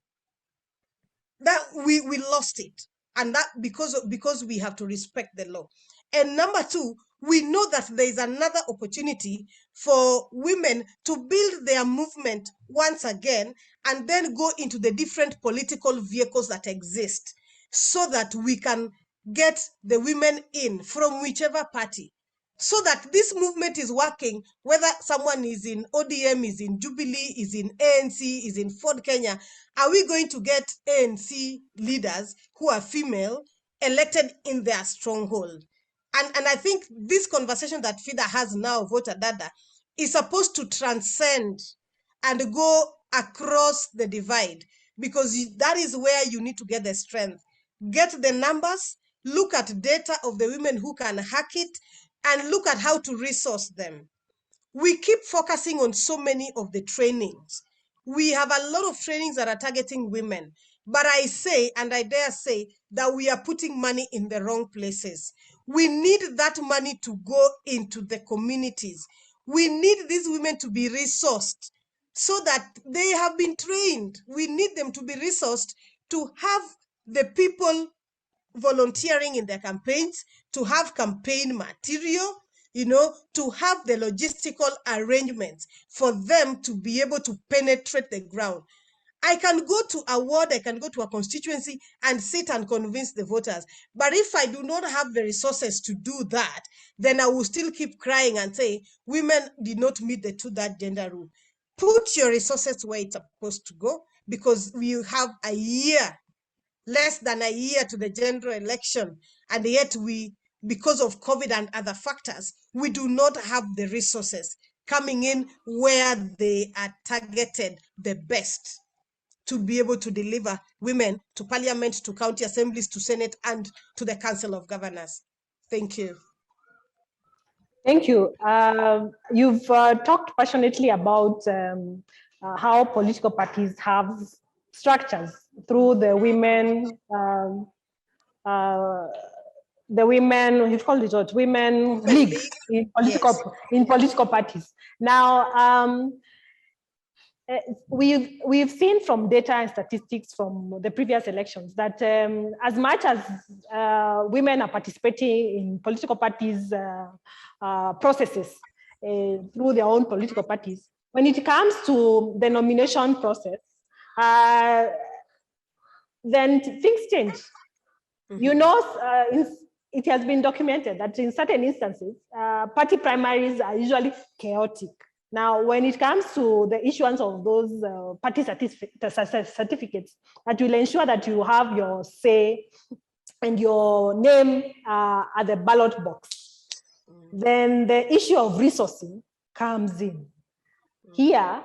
That we lost it, and that because we have to respect the law. And number two, we know that there is another opportunity for women to build their movement once again, and then go into the different political vehicles that exist, so that we can get the women in from whichever party, so that this movement is working, whether someone is in ODM, is in Jubilee, is in ANC, is in FIDA-Kenya. Are we going to get ANC leaders who are female elected in their stronghold? And I think this conversation that FIDA has now, Vote Adada, is supposed to transcend and go across the divide, because that is where you need to get the strength. Get the numbers, look at data of the women who can hack it, and look at how to resource them. We keep focusing on so many of the trainings. We have a lot of trainings that are targeting women, but I say, and I dare say, that we are putting money in the wrong places. We need that money to go into the communities. We need these women to be resourced so that they have been trained. We need them to be resourced to have the people volunteering in their campaigns, to have campaign material, to have the logistical arrangements for them to be able to penetrate the ground. I can go to a ward, I can go to a constituency and sit and convince the voters. But if I do not have the resources to do that, then I will still keep crying and say, women did not meet the 2/3 gender rule. Put your resources where it's supposed to go, because we have less than a year to the general election, and yet we because of COVID and other factors, we do not have the resources coming in where they are targeted the best to be able to deliver women to parliament, to county assemblies, to Senate, and to the Council of Governors. Thank you. Thank you. You've talked passionately about how political parties have structures through the women, you've called it what? Women leagues in political parties. Now, we've seen from data and statistics from the previous elections that as much as women are participating in political parties processes through their own political parties, when it comes to the nomination process, then things change. Mm-hmm. You know, it has been documented that in certain instances, party primaries are usually chaotic. Now, when it comes to the issuance of those party certificates that will ensure that you have your say and your name at the ballot box, then the issue of resourcing comes in. Here,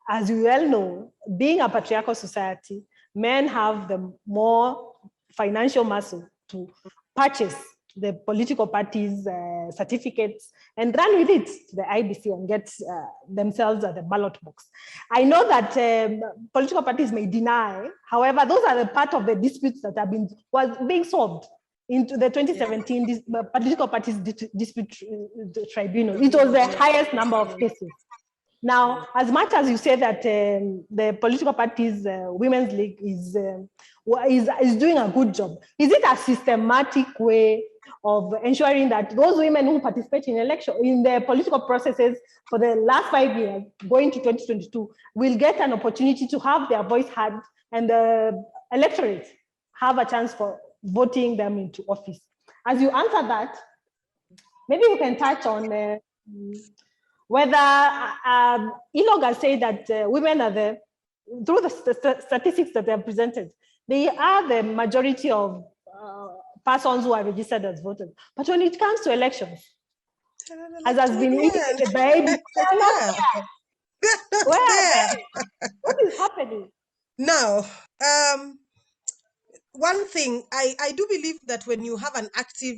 as you well know, being a patriarchal society, men have the more financial muscle to purchase the political parties' certificates and run with it to the IEBC and get themselves at the ballot box. I know that political parties may deny, however, those are the part of the disputes that have was being solved into the 2017 political parties dispute tribunal. It was the highest number of cases. Now, as much as you say that the political parties' women's league is doing a good job, is it a systematic way of ensuring that those women who participate in the political processes for the last 5 years, going to 2022, will get an opportunity to have their voice heard and the electorate have a chance for voting them into office? As you answer that, maybe we can touch on whether ILOG has said that women are through the statistics that they have presented, they are the majority of persons who are registered as voters. But when it comes to elections, as has been indicated by IEBC, what is happening? Now, one thing, I do believe that when you have an active,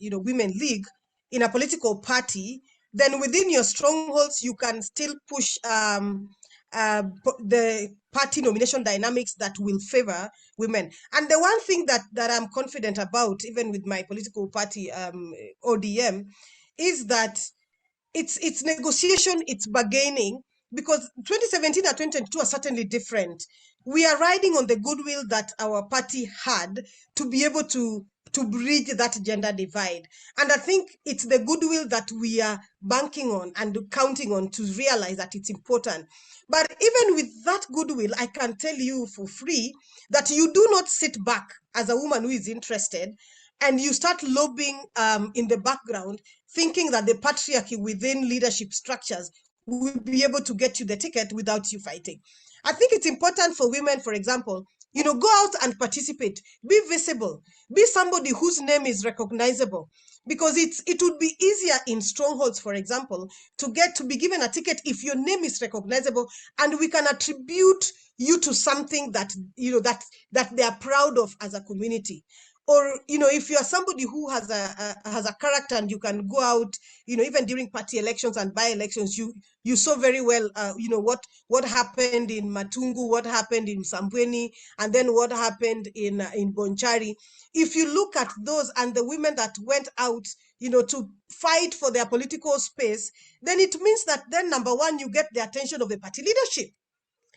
women league in a political party, then within your strongholds, you can still push the party nomination dynamics that will favor women. And the one thing that I'm confident about, even with my political party, ODM, is that it's negotiation, it's bargaining, because 2017 and 2022 are certainly different. We are riding on the goodwill that our party had to be able to bridge that gender divide. And I think it's the goodwill that we are banking on and counting on to realize that it's important. But even with that goodwill, I can tell you for free that you do not sit back as a woman who is interested and you start lobbying in the background, thinking that the patriarchy within leadership structures will be able to get you the ticket without you fighting. I think it's important for women, for example, go out and participate, be visible, be somebody whose name is recognizable, because it would be easier in strongholds, for example, to be given a ticket if your name is recognizable and we can attribute you to something that that they are proud of as a community. Or if you are somebody who has a character and you can go out, even during party elections and by-elections, you saw very well what happened in Matungu, what happened in Sambweni, and then what happened in Bonchari. If you look at those and the women that went out to fight for their political space, then it means that then, number one, you get the attention of the party leadership,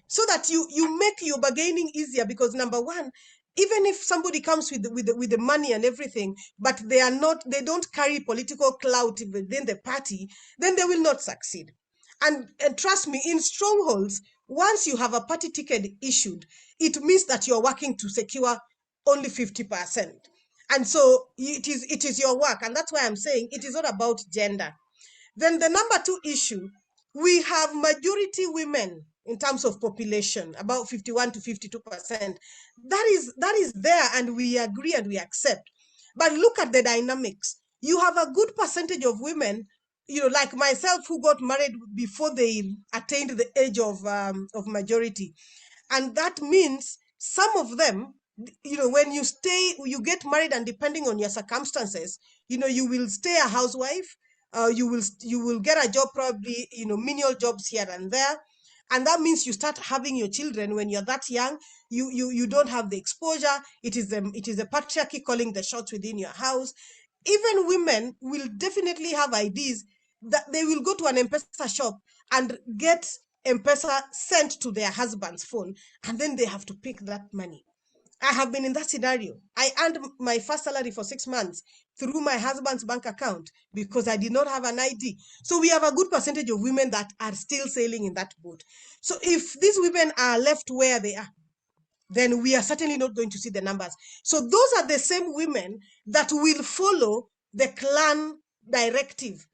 so that you make your bargaining easier, because number one, even if somebody comes with the money and everything, but they don't carry political clout within the party, then they will not succeed. And trust me, in strongholds, once you have a party ticket issued, it means that you're working to secure only 50%. And so it is your work. And that's why I'm saying it is not about gender. Then the number two issue, we have majority women in terms of population, about 51 to 52%. That is there, and we agree and we accept. But look at the dynamics. you have a good percentage of women, like myself, who got married before they attained the age of majority. And that means some of them, when you get married, and depending on your circumstances, you will stay a housewife, you will get a job, probably, menial jobs here and there. And that means you start having your children when you're that young. You don't have the exposure. It is the patriarchy calling the shots within your house. Even women will definitely have ideas that they will go to an M-Pesa shop and get M-Pesa sent to their husband's phone, and then they have to pick that money. I have been in that scenario. I earned my first salary for 6 months through my husband's bank account because I did not have an ID. So we have a good percentage of women that are still sailing in that boat. So if these women are left where they are, then we are certainly not going to see the numbers. So those are the same women that will follow the clan directive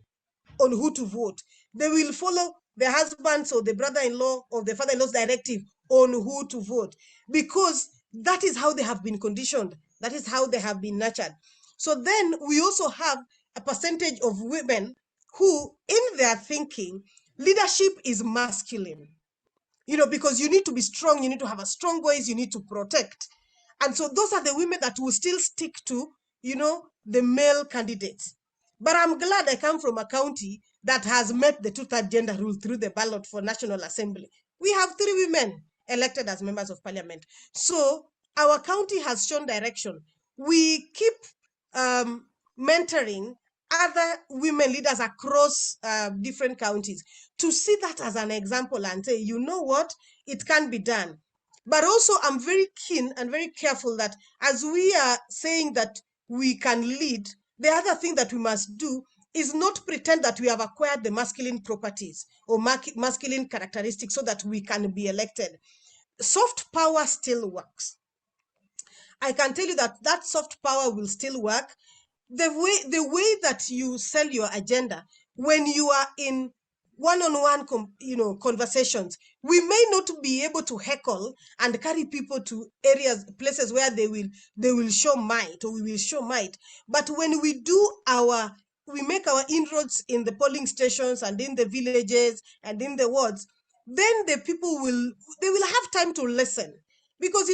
on who to vote. They will follow the husband's or the brother-in-law or the father-in-law's directive on who to vote, because that is how they have been conditioned. That is how they have been nurtured. So then we also have a percentage of women who, in their thinking, leadership is masculine. Because you need to be strong, you need to have a strong voice, you need to protect. And so those are the women that will still stick to, the male candidates. But I'm glad I come from a county that has met the 2/3 gender rule through the ballot for National Assembly. We have 3 women elected as members of parliament. So our county has shown direction. We keep mentoring other women leaders across different counties to see that as an example and say, you know what, it can be done. But also, I'm very keen and very careful that as we are saying that we can lead, the other thing that we must do is not pretend that we have acquired the masculine properties or masculine characteristics so that we can be elected. Soft power still works. I can tell you that that soft power will still work. The way that you sell your agenda, when you are in one-on-one conversations, we may not be able to heckle and carry people to places where they will show might, or we will show might. But when we make our inroads in the polling stations and in the villages and in the wards, then the people will have time to listen. Because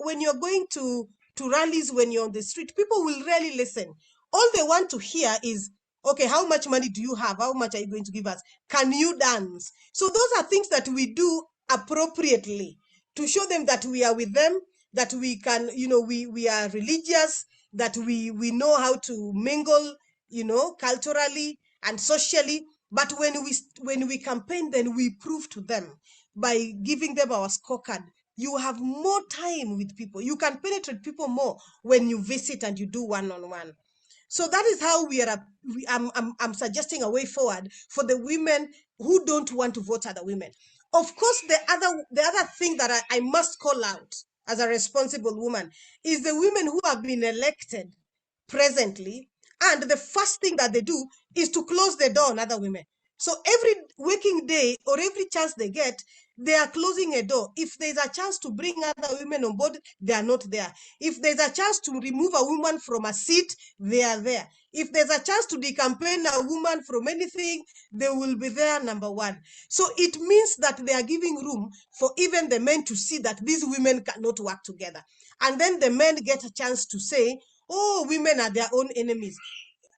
when you're going to rallies, when you're on the street, people will rarely listen. All they want to hear is, okay, how much money do you have? How much are you going to give us? Can you dance? So those are things that we do appropriately to show them that we are with them, that we can, we are religious, that we know how to mingle, culturally and socially. But when we campaign, then we prove to them by giving them our scorecard. You have more time with people. You can penetrate people more when you visit and you do one-on-one. So that is how I'm suggesting a way forward for the women who don't want to vote other women. Of course, the other thing that I must call out as a responsible woman is the women who have been elected presently, and the first thing that they do is to close the door on other women. So every working day or every chance they get, they are closing a door. If there's a chance to bring other women on board, they are not there. If there's a chance to remove a woman from a seat, they are there. If there's a chance to decampaign a woman from anything, they will be there, number one. So it means that they are giving room for even the men to see that these women cannot work together. And then the men get a chance to say, oh, women are their own enemies.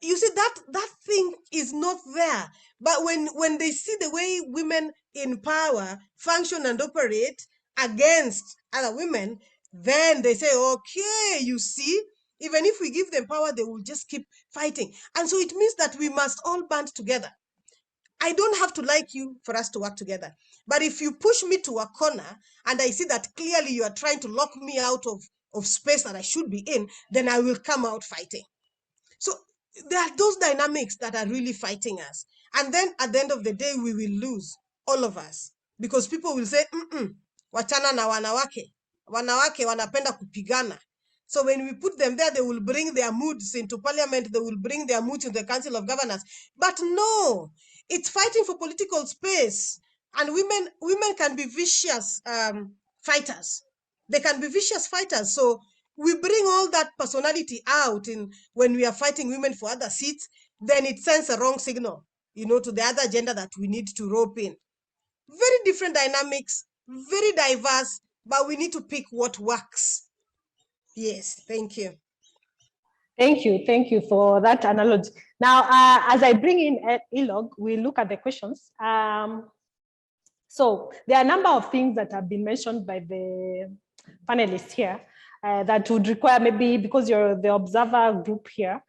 You see, that thing is not there. But when they see the way women in power function and operate against other women, then they say, okay, you see, even if we give them power, they will just keep fighting. And so it means that we must all band together. I don't have to like you for us to work together. But if you push me to a corner and I see that clearly you are trying to lock me out of space that I should be in, then I will come out fighting. So there are those dynamics that are really fighting us. And then at the end of the day, we will lose, all of us, because people will say, wachana na wanawake. Wanawake wanapenda kupigana. So when we put them there, they will bring their moods into parliament. They will bring their moods into the Council of Governors. But no, it's fighting for political space. And women can be vicious fighters. They can be vicious fighters. So we bring all that personality out in when we are fighting women for other seats, then it sends a wrong signal, you know, to the other gender that we need to rope in. Very different dynamics, very diverse, but we need to pick what works. Yes, thank you. Thank you for that analogy. Now, as I bring in Elog, we look at the questions. So there are a number of things that have been mentioned by the panelists here that would require, maybe because you're the observer group here,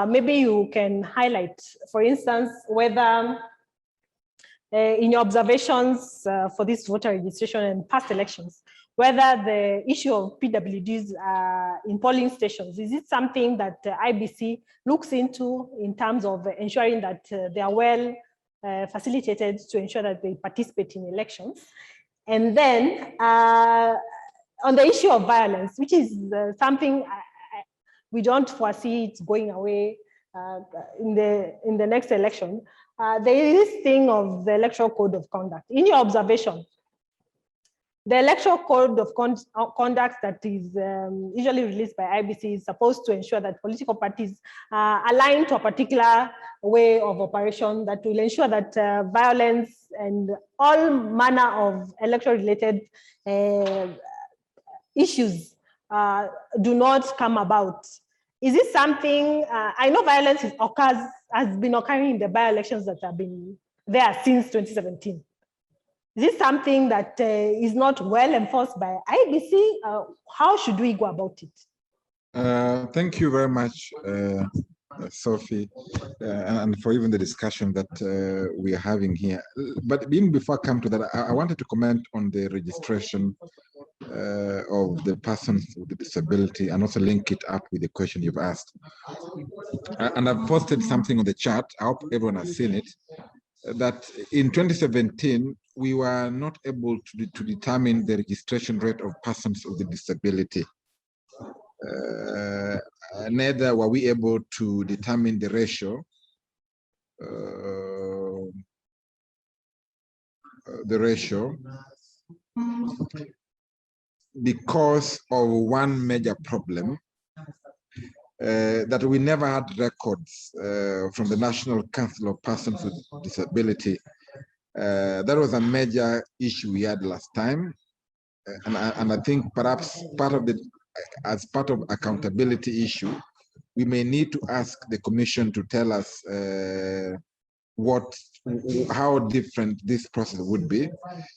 maybe you can highlight, for instance, whether in your observations for this voter registration and past elections, whether the issue of PWDs in polling stations, is it something that IBC looks into in terms of ensuring that they are well facilitated to ensure that they participate in elections? And then on the issue of violence, which is something we don't foresee it going away in the next election, there is this thing of the electoral code of conduct. In your observation, the electoral code of conduct that is usually released by IBC is supposed to ensure that political parties align to a particular way of operation that will ensure that violence and all manner of electoral-related issues do not come about. Is this something, I know violence has been occurring in the by-elections that have been there since 2017. Is this something that is not well enforced by IBC? How should we go about it? Thank you very much, Sophie, and for even the discussion that we are having here. But even before I come to that, I wanted to comment on the registration of the persons with the disability and also link it up with the question you've asked. And I've posted something on the chat. I hope everyone has seen it, that in 2017, we were not able to determine the registration rate of persons with a disability. Neither were we able to determine the ratio, because of one major problem, that we never had records from the National Council of Persons with Disability. That was a major issue we had last time. And I think perhaps as part of accountability issue, we may need to ask the Commission to tell us how different this process would be.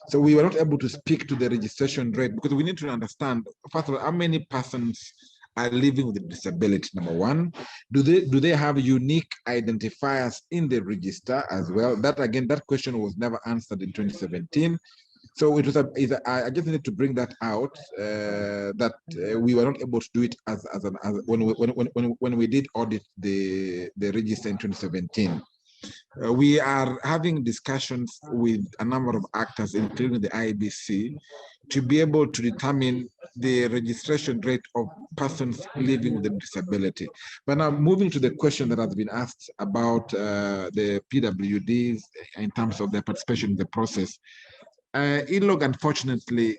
So we were not able to speak to the registration rate because we need to understand, first of all, how many persons are living with a disability, number one. Do they have unique identifiers in the register as well? That again, that question was never answered in 2017. So it was I just need to bring that out, that we were not able to do it when we did audit the register in 2017. We are having discussions with a number of actors, including the IEBC, to be able to determine the registration rate of persons living with a disability. But now moving to the question that has been asked about the PWDs in terms of their participation in the process. ILOG, unfortunately,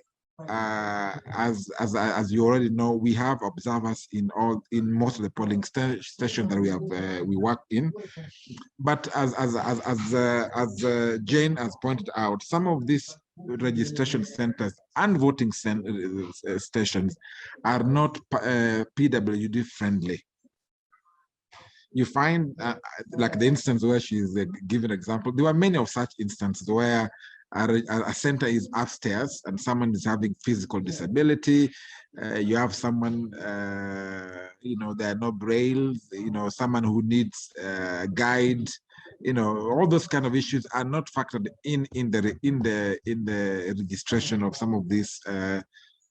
as you already know, we have observers in most of the polling stations that we work in. But as Jane has pointed out, some of these registration centers and voting stations are not PWD friendly. You find, like the instance where she's given example, there were many of such instances where a center is upstairs and someone is having physical disability. You have someone, there are no braille, someone who needs a guide, all those kind of issues are not factored in the registration of some of these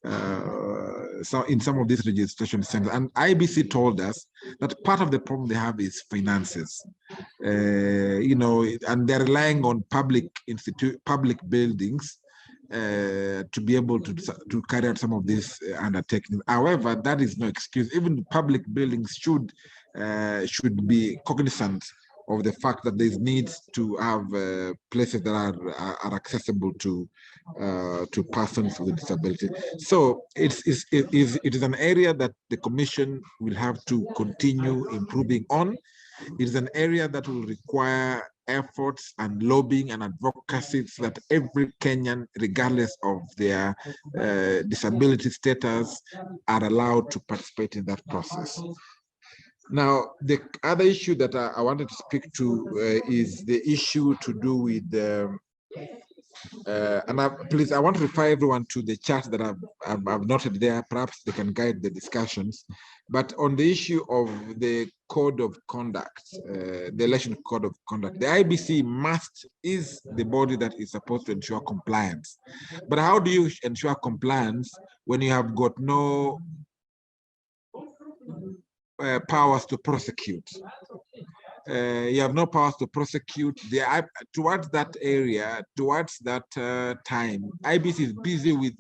in some of these registration centers. And IBC told us that part of the problem they have is finances, and they're relying on public buildings to be able to carry out some of these undertakings. However, that is no excuse. Even public buildings should be cognizant of the fact that there's needs to have places that are accessible to to persons with disability. So it is an area that the Commission will have to continue improving on. It is an area that will require efforts and lobbying and advocacy so that every Kenyan, regardless of their disability status, are allowed to participate in that process. Now, the other issue that I wanted to speak to is the issue to do with please, I want to refer everyone to the chart that I've noted there. Perhaps they can guide the discussions. But on the issue of the code of conduct, the election code of conduct, the IEBC is the body that is supposed to ensure compliance. But how do you ensure compliance when you have got no powers to prosecute? You have no powers to prosecute. Towards that area, towards that time, IEBC is busy with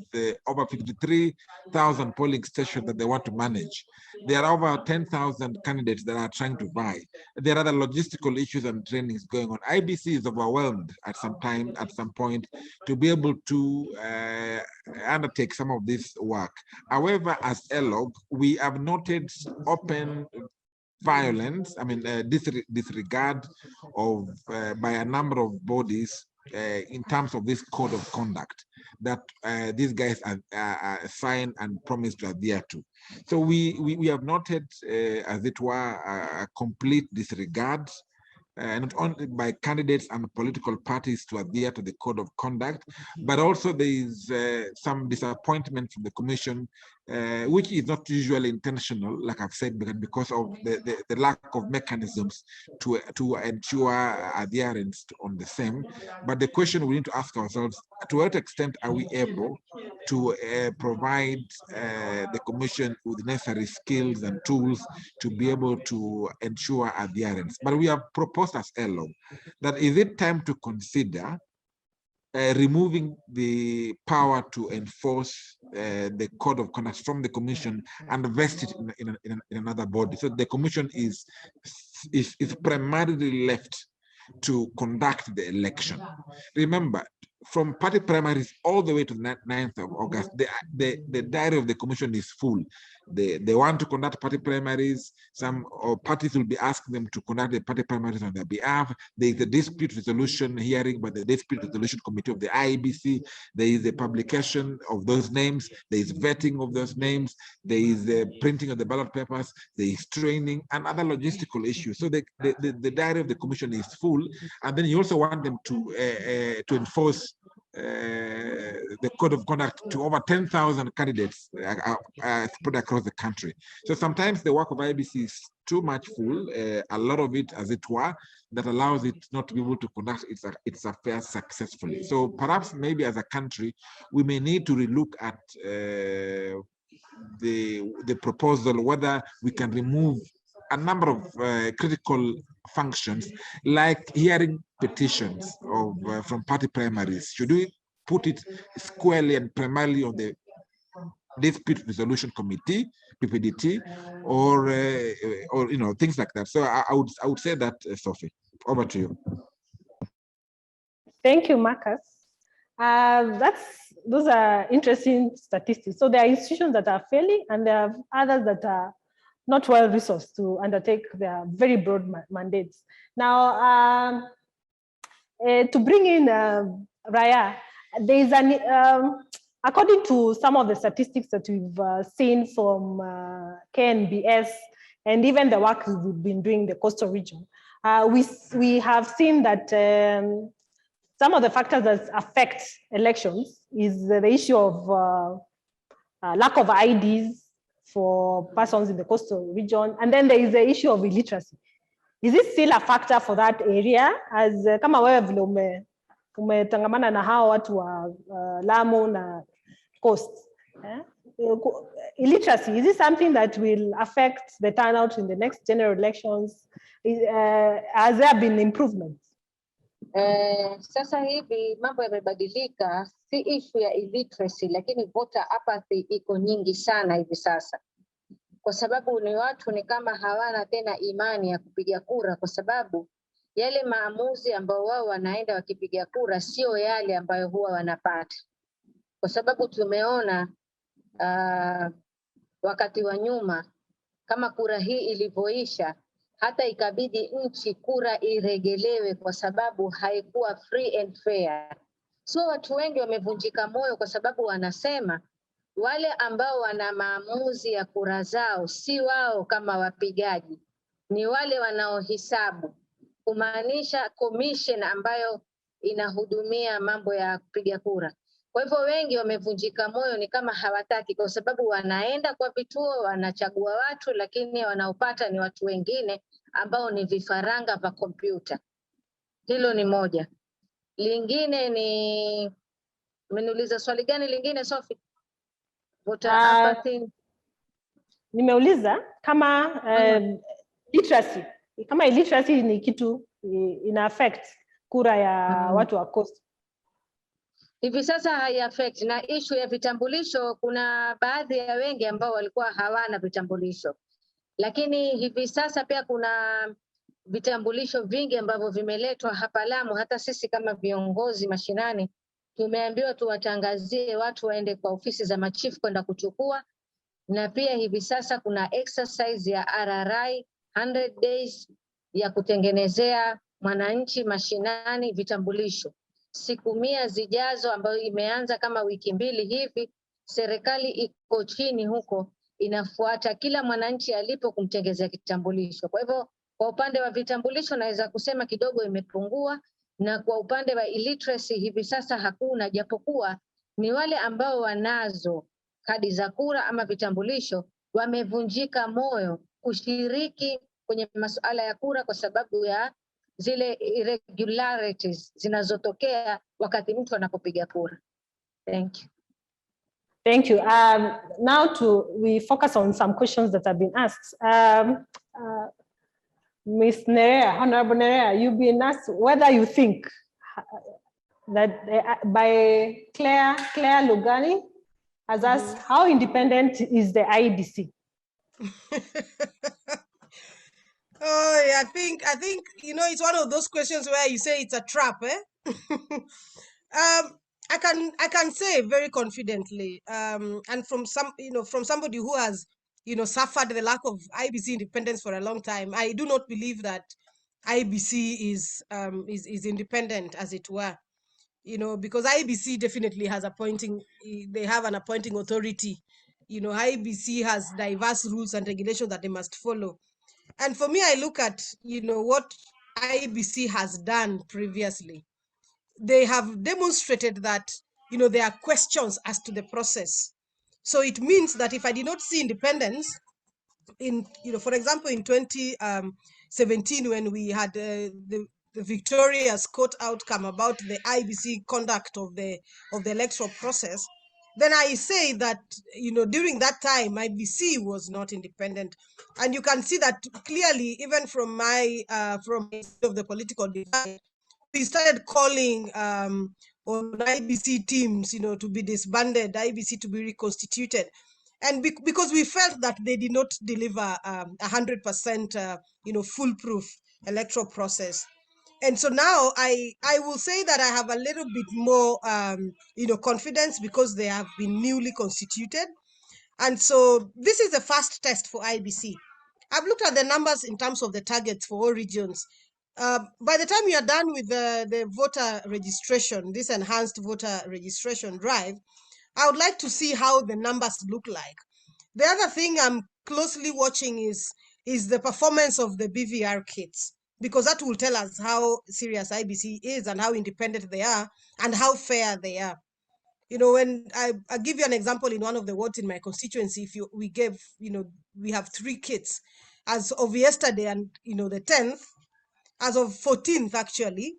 over 53,000 polling stations that they want to manage. There are over 10,000 candidates that are trying to vie. There are other logistical issues and trainings going on. IEBC is overwhelmed at some point to be able to undertake some of this work. However, as ELOG, we have noted open violence, disregard of by a number of bodies in terms of this code of conduct that these guys are signed and promised to adhere to. So we have noted, as it were, a complete disregard, not only by candidates and political parties to adhere to the code of conduct, but also there is some disappointment from the Commission, which is not usually intentional, like I've said, because of the lack of mechanisms to ensure adherence on the same. But the question we need to ask ourselves, to what extent are we able to provide the Commission with necessary skills and tools to be able to ensure adherence? But we have proposed as ELO that is it time to consider removing the power to enforce the code of conduct from the Commission and vest it in another body. So the Commission is primarily left to conduct the election. Remember, from party primaries all the way to the 9th of August, the diary of the Commission is full. They want to conduct party primaries. Some parties will be asking them to conduct the party primaries on their behalf. There is a dispute resolution hearing by the Dispute Resolution Committee of the IEBC. There is a publication of those names. There is vetting of those names. There is the printing of the ballot papers. There is training and other logistical issues. So the diary of the Commission is full. And then you also want them to enforce the code of conduct to over 10,000 candidates spread across the country. So sometimes the work of IEBC is too much full, a lot of it, as it were, that allows it not to be able to conduct its affairs successfully. So perhaps maybe as a country, we may need to relook at the proposal, whether we can remove a number of critical functions, like hearing petitions from party primaries. Should we put it squarely and primarily on the Dispute Resolution Committee, PPDT, or things like that? So I would say that, Sophie. Over to you. Thank you, Marcus. Those are interesting statistics. So there are institutions that are failing, and there are others that are not well resourced to undertake their very broad mandates. Now, to bring in Raya, there is according to some of the statistics that we've seen from KNBS and even the work we've been doing in the coastal region, we have seen that some of the factors that affect elections is the issue of lack of IDs for persons in the coastal region. And then there is the issue of illiteracy. Is it still a factor for that area? As kama wewe vile umetangamana na hao watu wa Lamu na coast. Illiteracy, is it something that will affect the turnout in the next general elections? Has there been improvements? Sasa hivi mambo yamebadilika, si issue ya illiteracy, lakini voter apathy iko nyingi sana hivi sasa. Kwa sababu ni watu ni kama hawana tena imani ya kupiga kura, kwa sababu yale maamuzi ambao wao wanaenda wakipiga kura sio yale ambayo huwa wanapata. kwa sababu tumeona wakati wa nyuma kama kura hii ilivyoisha, hata ikabidi nchi kura iregelewe kwa sababu haikuwa free and fair. So watu wengi wamevunjika moyo kwa sababu wanasema wale ambao wana maamuzi ya kura zao si wao kama wapigaji, ni wale wanaohisabu, kumaanisha commission ambayo inahudumia mambo ya kupiga kura. Kwa hivyo wengi wamevunjika moyo, ni kama hawataki, kwa sababu wanaenda kwa vituo, wanachagua watu, lakini wanaopata ni watu wengine ambao ni vifaranga vya kompyuta. Hilo ni moja. Lingine ni, umeniuliza swali gani lingine Sophie? Nimeuliza kama literacy, kama illiteracy ni kitu ina affect kura ya watu wa Coast. Hivi sasa hai affect, na issue ya vitambulisho, kuna baadhi ya wengi ambao walikuwa hawana vitambulisho, lakini hivi sasa pia kuna vitambulisho vingi ambavyo vimeletwa hapa Lamu. Hata sisi kama viongozi mashinani tumeambiwa tuwatangazie watu waende kwa ofisi za machifu kwenda kuchukua. Na pia hivi sasa kuna exercise ya RRI 100 days ya kutengenezea mwananchi mashinani vitambulisho. Siku 100 zijazo, ambayo imeanza kama wiki 2 hivi, serikali iko chini huko inafuata kila mwananchi alipo kumtengezea kitambulisho. Kwa hivyo kwa upande wa vitambulisho naweza kusema kidogo imepungua, na kwa upande wa illiteracy hivi sasa hakuna, japokuwa ni wale ambao wanazo kadi za kura ama vitambulisho wamevunjika moyo kushiriki kwenye masuala ya kura kwa sababu ya zile irregularities zinazotokea wakati mtu anapopiga kura. Thank you. Thank you. Now we focus on some questions that have been asked. Ms. Nerea, Honorable Nerea, you've been asked whether you think that by Claire Lugani has asked how independent is the IEBC? Oh, yeah, I think it's one of those questions where you say it's a trap, eh? I can say very confidently, and from somebody who has suffered the lack of IEBC independence for a long time, I do not believe that IEBC is independent, as it were. Because IEBC definitely has they have an appointing authority. IEBC has diverse rules and regulations that they must follow. And for me, I look at, what IEBC has done previously. They have demonstrated that, there are questions as to the process. So it means that if I did not see independence for example, in 2017, when we had the victorious court outcome about the IEBC conduct of the electoral process, then I say that, during that time, IEBC was not independent. And you can see that clearly, even from my of the political divide, we started calling on IEBC teams, to be disbanded, IEBC to be reconstituted. And because we felt that they did not deliver 100%, foolproof electoral process. And so now I will say that I have a little bit more, confidence because they have been newly constituted. And so this is the first test for IEBC. I've looked at the numbers in terms of the targets for all regions. By the time you are done with the voter registration, this enhanced voter registration drive, I would like to see how the numbers look like. The other thing I'm closely watching is the performance of the BVR kits, because that will tell us how serious IEBC is and how independent they are and how fair they are. When I give you an example, in one of the wards in my constituency, we have 3 kits. As of yesterday and, the 10th, as of 14th, actually,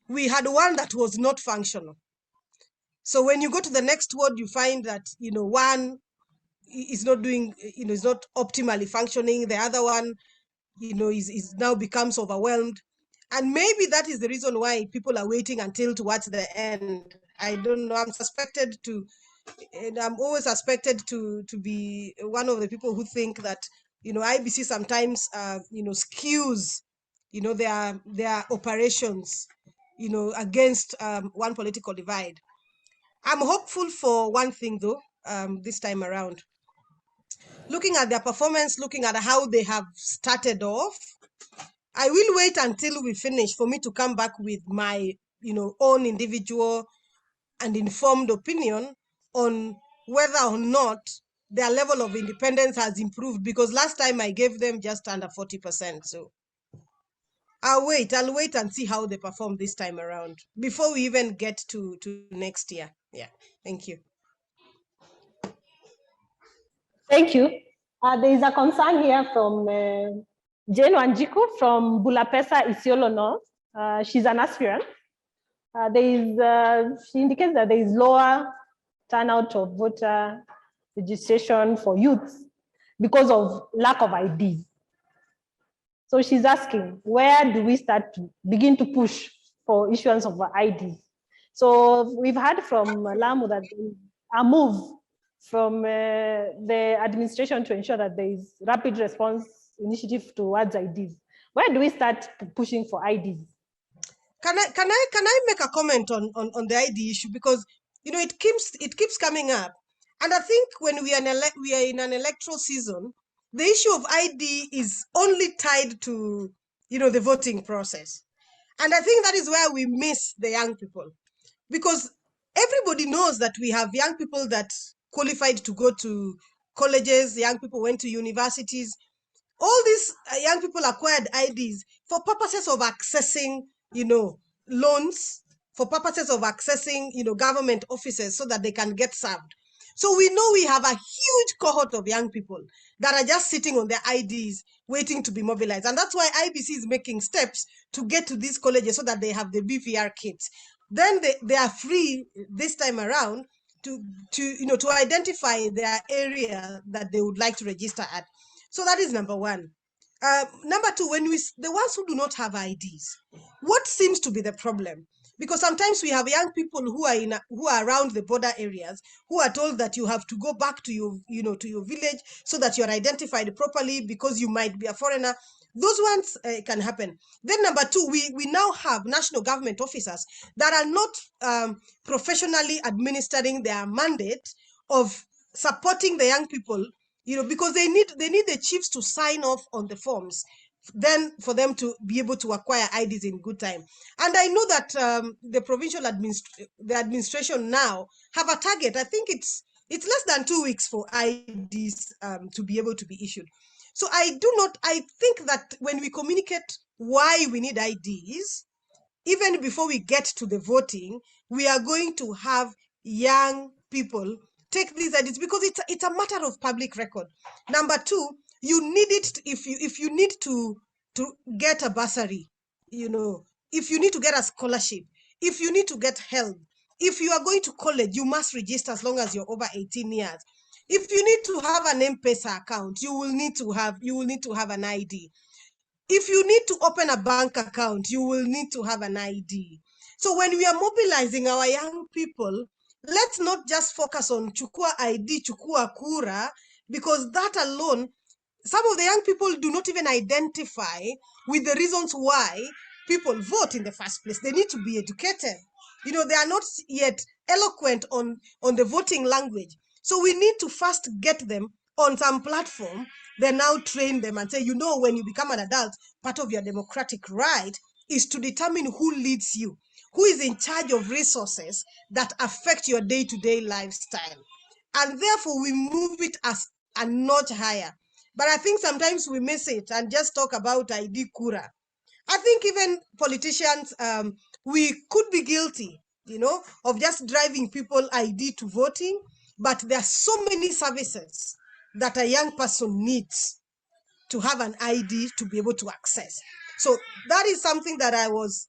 we had one that was not functional. So when you go to the next ward, you find that, one is not doing, is not optimally functioning. The other one, is now becomes overwhelmed. And maybe that is the reason why people are waiting until towards the end. I don't know. I'm always suspected to be one of the people who think that, IEBC sometimes, skews, their operations, against one political divide. I'm hopeful for one thing though, this time around. Looking at their performance, looking at how they have started off, I will wait until we finish for me to come back with my, own individual and informed opinion on whether or not their level of independence has improved, because last time I gave them just under 40%. So I'll wait and see how they perform this time around before we even get to next year. Yeah, thank you. Thank you. There is a concern here from Jane Wanjiku from Bulapesa, Isiolo North. She's an aspirant. She indicates that there is lower turnout of voter registration for youth because of lack of IDs. So she's asking, where do we start to begin to push for issuance of IDs? So we've heard from Lamu that there is a move from the administration to ensure that there is rapid response initiative towards IDs. Where do we start pushing for IDs? Can I make a comment on the ID issue, because it keeps coming up, and I think when we are in an electoral season, the issue of ID is only tied to the voting process, and I think that is where we miss the young people, because everybody knows that we have young people that qualified to go to colleges, young people went to universities. All these young people acquired IDs for purposes of accessing, loans, for purposes of accessing, government offices so that they can get served. So we know we have a huge cohort of young people that are just sitting on their IDs waiting to be mobilized. And that's why IEBC is making steps to get to these colleges so that they have the BVR kits. Then they are free this time around to identify their area that they would like to register at. So that is number one. Number two, the ones who do not have IDs, what seems to be the problem? Because sometimes we have young people who are around the border areas who are told that you have to go back to your village so that you are identified properly because you might be a foreigner. Those ones can happen. Then number two, we now have national government officers that are not professionally administering their mandate of supporting the young people, because they need the chiefs to sign off on the forms, then for them to be able to acquire IDs in good time. And I know that the provincial administration now have a target. I think it's less than 2 weeks for IDs to be able to be issued. So I think that when we communicate why we need IDs, even before we get to the voting, we are going to have young people take these IDs because it's a matter of public record. Number two, you need it if you need to get a bursary, if you need to get a scholarship, if you need to get help, if you are going to college, you must register as long as you're over 18 years. If you need to have an M-Pesa account, you will need to have an ID. If you need to open a bank account, you will need to have an ID. So when we are mobilizing our young people, let's not just focus on chukua ID, chukua kura, because that alone, some of the young people do not even identify with the reasons why people vote in the first place. They need to be educated. They are not yet eloquent on the voting language. So we need to first get them on some platform, then now train them and say, when you become an adult, part of your democratic right is to determine who leads you, who is in charge of resources that affect your day-to-day lifestyle. And therefore, we move it as a notch higher. But I think sometimes we miss it and just talk about ID Kura. I think even politicians, we could be guilty, of just driving people ID to voting, but there are so many services that a young person needs to have an ID to be able to access. So that is something that I was,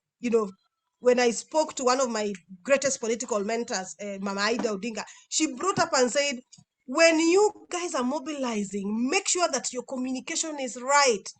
when I spoke to one of my greatest political mentors, Mama Ida Odinga, she brought up and said, when you guys are mobilizing, make sure that your communication is right.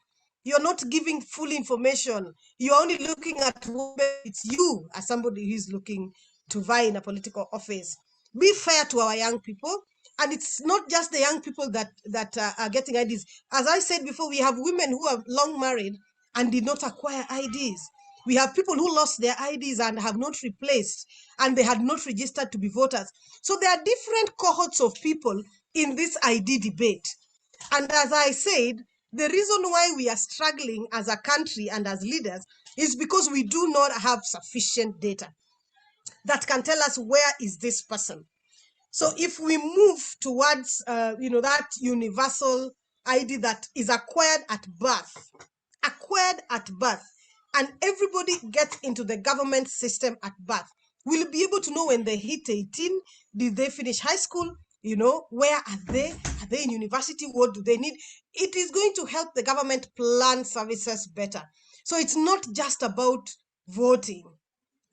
You're not giving full information. You're only looking at what it's you as somebody who's looking to vie in a political office. Be fair to our young people. And it's not just the young people that are getting IDs. As I said before, we have women who are long married and did not acquire IDs. We have people who lost their IDs and have not replaced, and they had not registered to be voters. So there are different cohorts of people in this ID debate. And as I said, the reason why we are struggling as a country and as leaders is because we do not have sufficient data that can tell us where is this person. So if we move towards, that universal ID that is acquired at birth, and everybody gets into the government system at birth, we'll be able to know when they hit 18, did they finish high school? Where are they? Are they in university? What do they need? It is going to help the government plan services better. So it's not just about voting.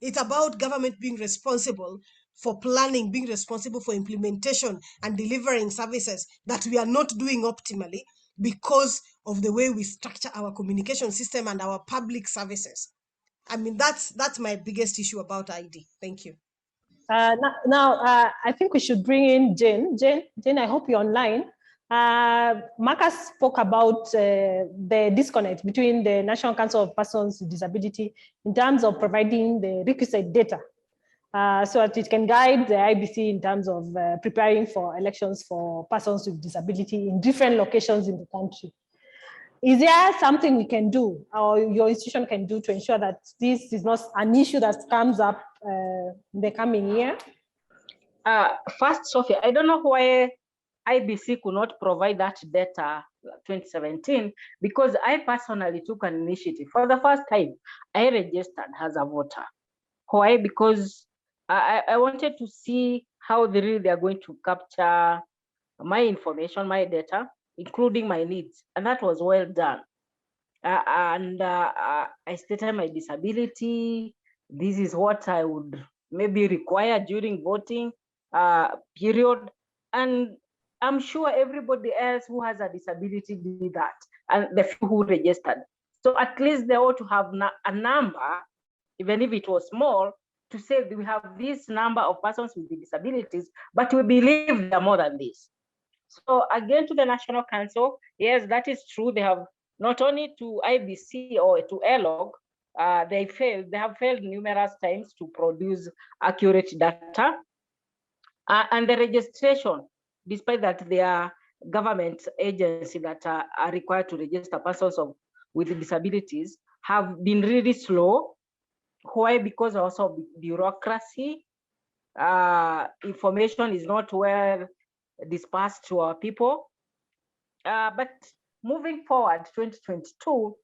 It's about government being responsible for planning, being responsible for implementation and delivering services that we are not doing optimally because of the way we structure our communication system and our public services. I mean, that's my biggest issue about ID. Thank you. I think we should bring in Jane. Jane, I hope you're online. Marcus spoke about the disconnect between the National Council of Persons with Disability in terms of providing the requisite data so that it can guide the IEBC in terms of preparing for elections for persons with disability in different locations in the country. Is there something we can do or your institution can do to ensure that this is not an issue that comes up in the coming year? First, Sophia, I don't know why IEBC could not provide that data 2017, because I personally took an initiative. For the first time, I registered as a voter. Why? Because I wanted to see how they are going to capture my information, my data, including my needs, and that was well done. I stated my disability. This is what I would maybe require during voting period, and I'm sure everybody else who has a disability did that, and the few who registered. So at least they ought to have a number, even if it was small, to say we have this number of persons with disabilities, but we believe they are more than this. So again, to the National Council, yes, that is true. They have not only to IEBC or to ELOG, they have failed numerous times to produce accurate data. And the registration, despite that they are government agencies that are required to register persons with disabilities, have been really slow. Why? Because also of bureaucracy. Information is not well dispersed to our people. But moving forward, 2022,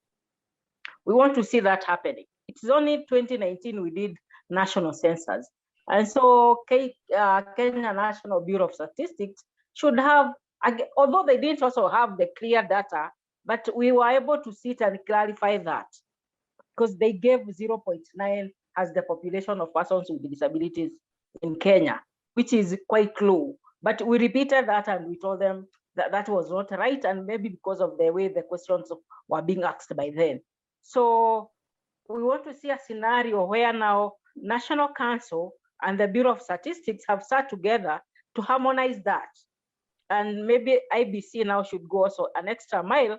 we want to see that happening. It's only 2019 we did national census. And so Kenya National Bureau of Statistics should have, although they didn't also have the clear data, but we were able to sit and clarify that, because they gave 0.9 as the population of persons with disabilities in Kenya, which is quite low. But we repeated that and we told them that that was not right, and maybe because of the way the questions were being asked by then. So we want to see a scenario where now National Council and the Bureau of Statistics have sat together to harmonize that. And maybe IEBC now should go also an extra mile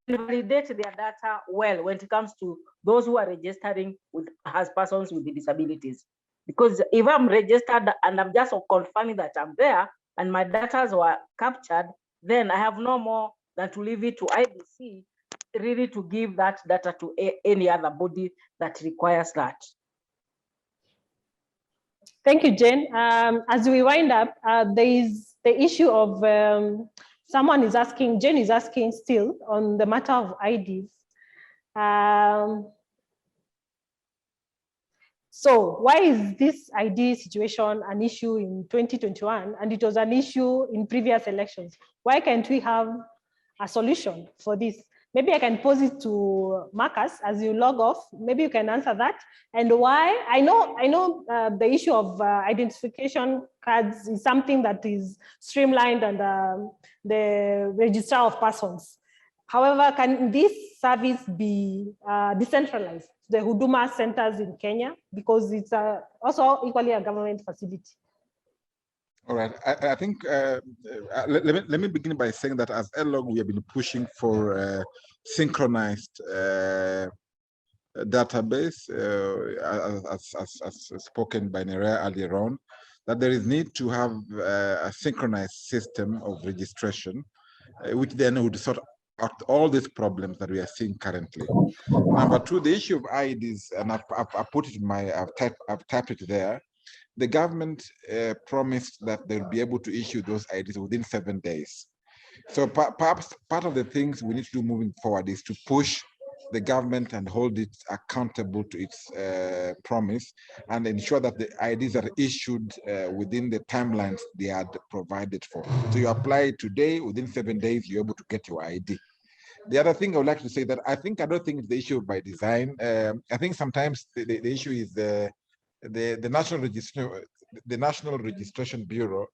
and validate their data well when it comes to those who are registering as persons with disabilities. Because if I'm registered and I'm just confirming that I'm there and my data were captured, then I have no more than to leave it to IEBC really to give that data to any other body that requires that. Thank you, Jane. As we wind up, there is the issue of someone is asking, Jane is asking still on the matter of IDs. So why is this ID situation an issue in 2021 and it was an issue in previous elections? Why can't we have a solution for this? Maybe I can pose it to Marcus as you log off. Maybe you can answer that. And why? I know the issue of identification cards is something that is streamlined under the Register of Persons. However, can this service be decentralized? The Huduma centers in Kenya, because it's also equally a government facility. All right, I think let me begin by saying that as ELOG, we have been pushing for synchronized database, as spoken by Nerea earlier on, that there is need to have a synchronized system of registration, which then would sort out all these problems that we are seeing currently. Number two, the issue of IEDs, and I've put it in my, I've typed it there. The government promised that they'll be able to issue those IEDs within 7 days. So perhaps part of the things we need to do moving forward is to push the government and hold it accountable to its promise, and ensure that the IDs are issued within the timelines they had provided for. So you apply today, within 7 days, you're able to get your ID. The other thing I would like to say that I don't think it's the issue by design. I think sometimes the issue is the National Registration Bureau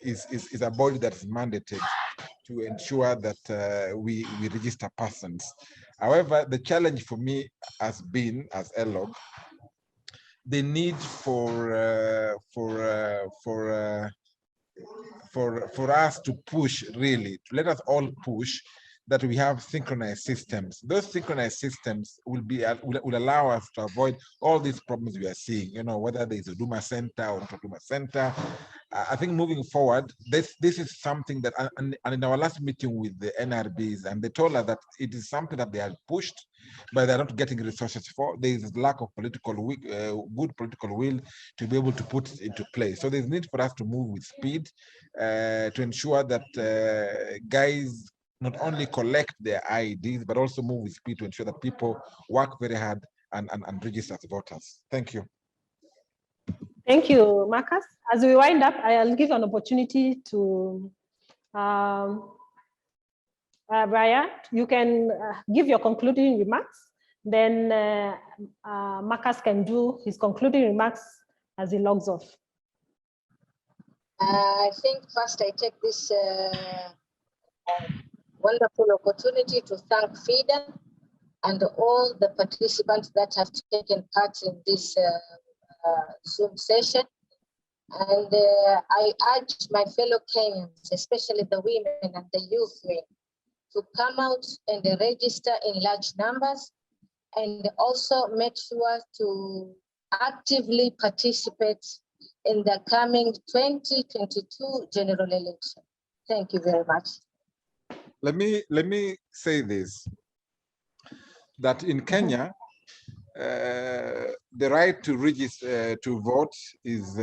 is a body that is mandated to ensure that we register persons. However, the challenge for me has been, as ELOG, the need for us to push, really, to let us all push that we have synchronized systems. Those synchronized systems will allow us to avoid all these problems we are seeing, you know, whether there's a Duma Center or not a Duma Center. I think moving forward, this is something that, and in our last meeting with the NRBs, and they told us that it is something that they are pushed, but they're not getting resources for. There is lack of political good political will to be able to put it into place. So there's need for us to move with speed to ensure that guys not only collect their IDs, but also move with speed to ensure that people work very hard and register as voters. Thank you. Thank you, Marcus. As we wind up, I'll give an opportunity to Brian. You can give your concluding remarks. Then Marcus can do his concluding remarks as he logs off. I think first I take this wonderful opportunity to thank FIDA and all the participants that have taken part in this Zoom session. And I urge my fellow Kenyans, especially the women and the youth, to come out and register in large numbers, and also make sure to actively participate in the coming 2022 general election. Thank you very much. Let me say this, that in Kenya, the right to register to vote is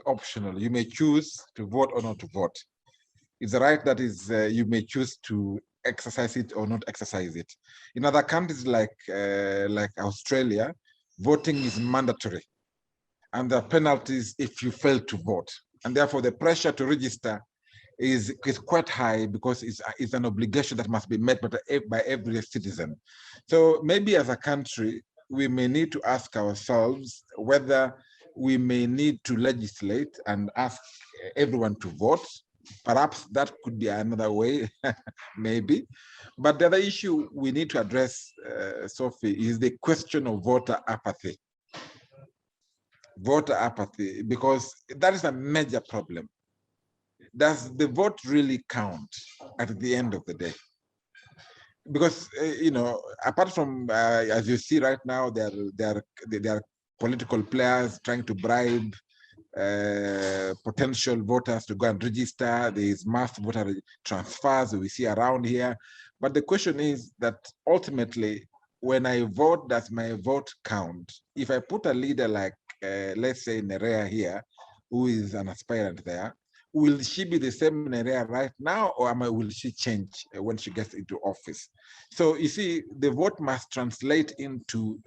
optional. You may choose to vote or not to vote. It's a right that is you may choose to exercise it or not exercise it. In other countries like Australia, voting is mandatory, and there are penalties if you fail to vote, and therefore the pressure to register is quite high, because it's an obligation that must be met by every citizen. So maybe as a country, we may need to ask ourselves whether we may need to legislate and ask everyone to vote. Perhaps that could be another way, maybe. But the other issue we need to address, Sophie, is the question of voter apathy. Voter apathy, because that is a major problem. Does the vote really count at the end of the day? Because you know, apart from as you see right now, there are political players trying to bribe potential voters to go and register. There is mass voter transfers we see around here. But the question is that ultimately, when I vote, does my vote count? If I put a leader like, let's say, Nerea here, who is an aspirant there, will she be the same Nerea right now, or will she change when she gets into office? So you see, the vote must translate into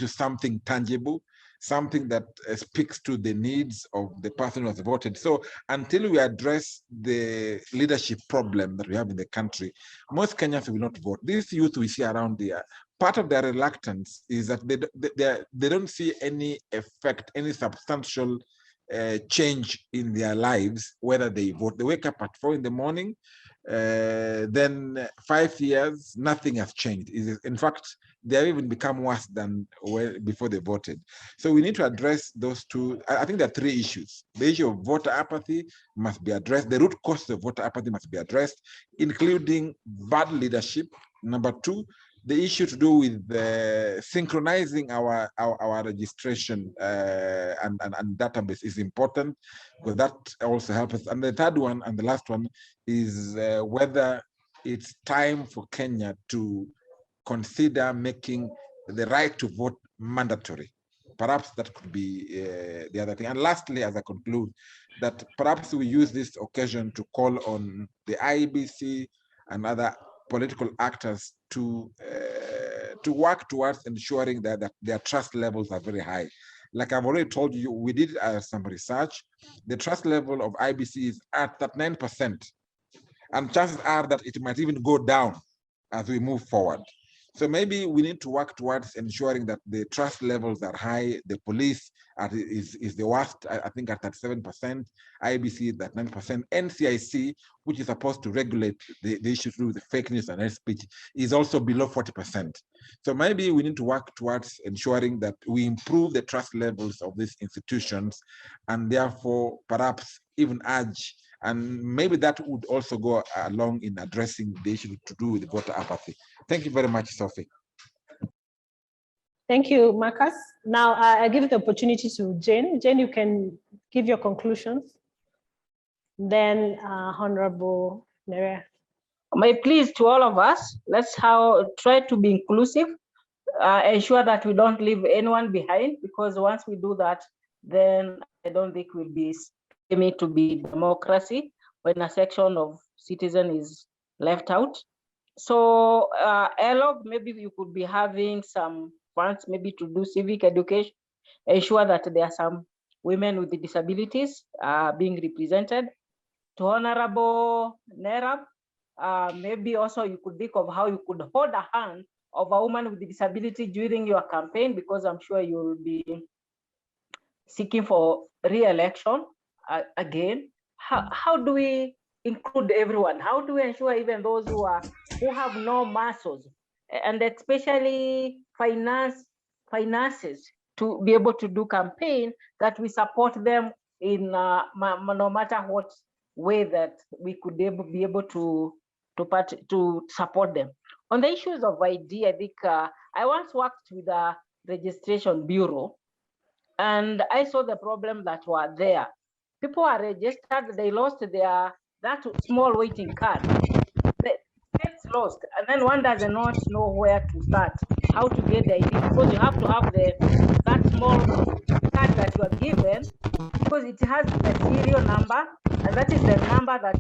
something tangible, something that speaks to the needs of the person who has voted. So until we address the leadership problem that we have in the country, most Kenyans will not vote. This youth we see around here, part of their reluctance is that they don't see any effect, any substantial change in their lives, whether they vote. They wake up at 4 in the morning, then 5 years, nothing has changed. In fact, they have even become worse than before they voted. So we need to address those two. I think there are three issues. The issue of voter apathy must be addressed. The root cause of voter apathy must be addressed, including bad leadership. Number two, the issue to do with synchronizing our registration and database is important, because that also helps us. And the third one and the last one is whether it's time for Kenya to consider making the right to vote mandatory. Perhaps that could be the other thing. And lastly, as I conclude, that perhaps we use this occasion to call on the IEBC and other political actors to work towards ensuring that their trust levels are very high. Like I've already told you, we did some research. The trust level of IEBC is at that 9%. And chances are that it might even go down as we move forward. So maybe we need to work towards ensuring that the trust levels are high. The police is the worst, I think, at 37%, IEBC at 9%, NCIC, which is supposed to regulate the issue through the fake news and hate speech, is also below 40%. So maybe we need to work towards ensuring that we improve the trust levels of these institutions, and therefore perhaps even urge, and maybe that would also go along in addressing the issue to do with voter apathy. Thank you very much, Sophie. Thank you, Marcus. Now I give the opportunity to Jane. Jane, you can give your conclusions. Then Honorable Nerea. My pleas to all of us, let's try to be inclusive, ensure that we don't leave anyone behind, because once we do that, then I don't think we'll be aiming to be democracy when a section of citizen is left out. So ELOG, maybe you could be having some funds maybe to do civic education, ensure that there are some women with disabilities being represented. To Honorable Nerab, maybe also you could think of how you could hold a hand of a woman with disability during your campaign, because I'm sure you will be seeking for re-election again. How do we include everyone? How do we ensure even those who have no muscles, and especially finances to be able to do campaign, that we support them in no matter what way that we could be able to support them. On the issues of ID, I think I once worked with a registration bureau, and I saw the problem that were there. People are registered, they lost that small waiting card. It's lost, and then one does not know where to start, how to get the ID, because you have to have that small card that you are given, because it has the serial number, and that is the number that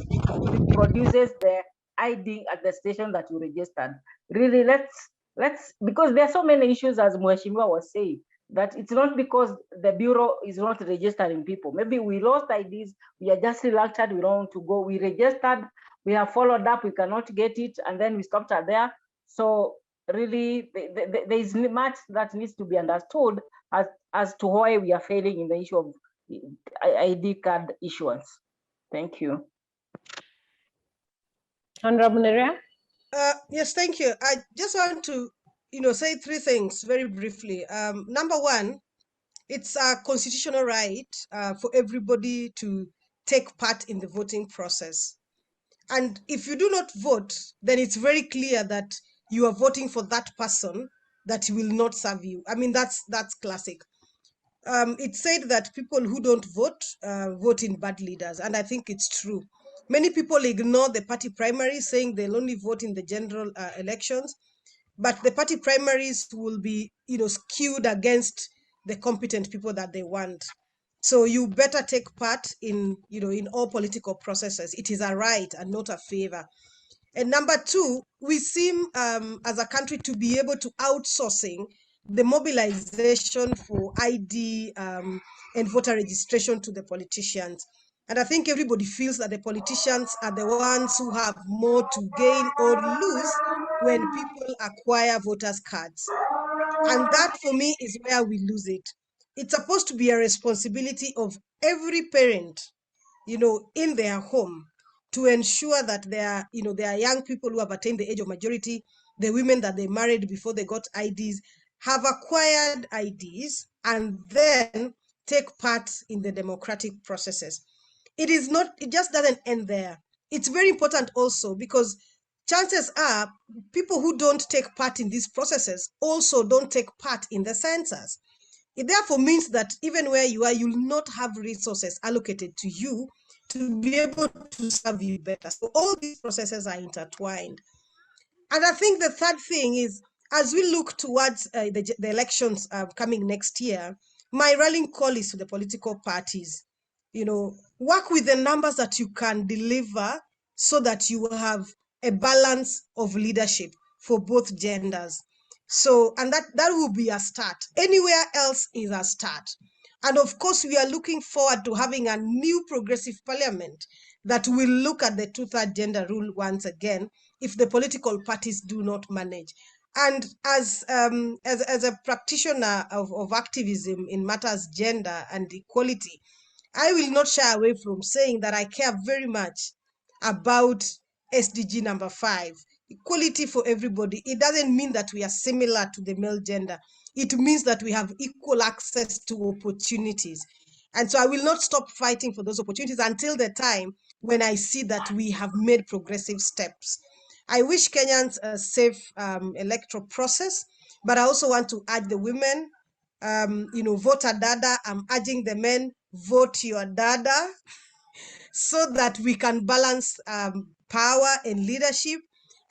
produces the ID at the station that you registered. Really, let's because there are so many issues, as Mheshimiwa was saying, that it's not because the bureau is not registering people. Maybe we lost IDs, we are just reluctant, we don't want to go. We registered, we have followed up, we cannot get it, and then we stopped at there. So really, there is much that needs to be understood as to why we are failing in the issue of ID card issuance. Thank you. Honorable Nerea. Yes, thank you. I just want to, say three things very briefly. Number one, it's a constitutional right for everybody to take part in the voting process. And if you do not vote, then it's very clear that you are voting for that person that will not serve you. I mean, that's classic. It's said that people who don't vote vote in bad leaders, and I think it's true. Many people ignore the party primaries, saying they'll only vote in the general elections, but the party primaries will be, skewed against the competent people that they want. So you better take part in, in all political processes. It is a right and not a favor. And number two, we seem as a country to be able to outsourcing the mobilization for ID and voter registration to the politicians. And I think everybody feels that the politicians are the ones who have more to gain or lose when people acquire voters' cards. And that, for me, is where we lose it. It's supposed to be a responsibility of every parent, in their home, to ensure that there are young people who have attained the age of majority, the women that they married before they got IDs, have acquired IDs, and then take part in the democratic processes. It just doesn't end there. It's very important also because chances are people who don't take part in these processes also don't take part in the census. It therefore means that even where you are, you'll not have resources allocated to you to be able to serve you better. So all these processes are intertwined. And I think the third thing is, as we look towards the elections coming next year, my rallying call is to the political parties. Work with the numbers that you can deliver so that you will have a balance of leadership for both genders. So, and that will be a start. Anywhere else is a start. And of course, we are looking forward to having a new progressive parliament that will look at the 2/3 gender rule once again, if the political parties do not manage. And as a practitioner of activism in matters gender and equality, I will not shy away from saying that I care very much about SDG number 5, equality for everybody. It doesn't mean that we are similar to the male gender. It means that we have equal access to opportunities. And so I will not stop fighting for those opportunities until the time when I see that we have made progressive steps. I wish Kenyans a safe electoral process, but I also want to urge the women, vote a dada. I'm urging the men, vote your dada, so that we can balance power and leadership,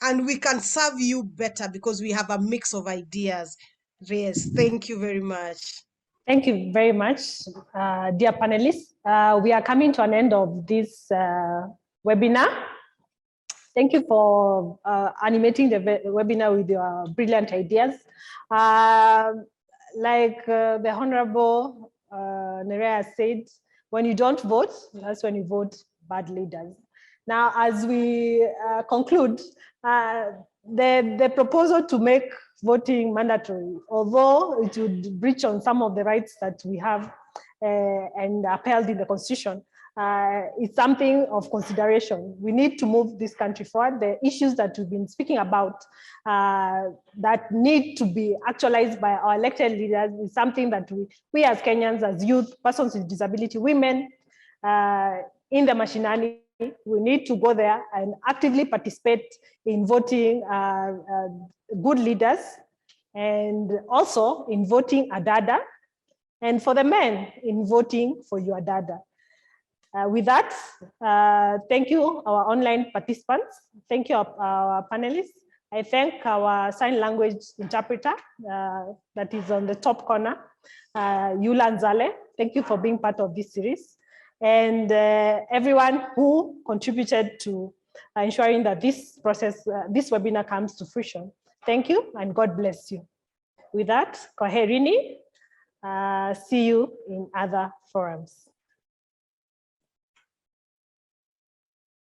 and we can serve you better because we have a mix of ideas. Yes, thank you very much. Thank you very much, dear panelists. We are coming to an end of this webinar. Thank you for animating the webinar with your brilliant ideas. Like the Honorable Nerea said, when you don't vote, that's when you vote bad leaders. Now, as we conclude, the proposal to make voting mandatory, although it would breach on some of the rights that we have and upheld in the Constitution, it's something of consideration. We need to move this country forward. The issues that we've been speaking about that need to be actualized by our elected leaders is something that we as Kenyans, as youth, persons with disability, women in the mashinani, we need to go there and actively participate in voting good leaders, and also in voting a dada, and for the men in voting for your dada. With that, thank you, our online participants. Thank you, our panelists. I thank our sign language interpreter that is on the top corner, Yula Nzale. Thank you for being part of this series. And everyone who contributed to ensuring that this process, this webinar comes to fruition. Thank you, and God bless you. With that, kwaherini. See you in other forums.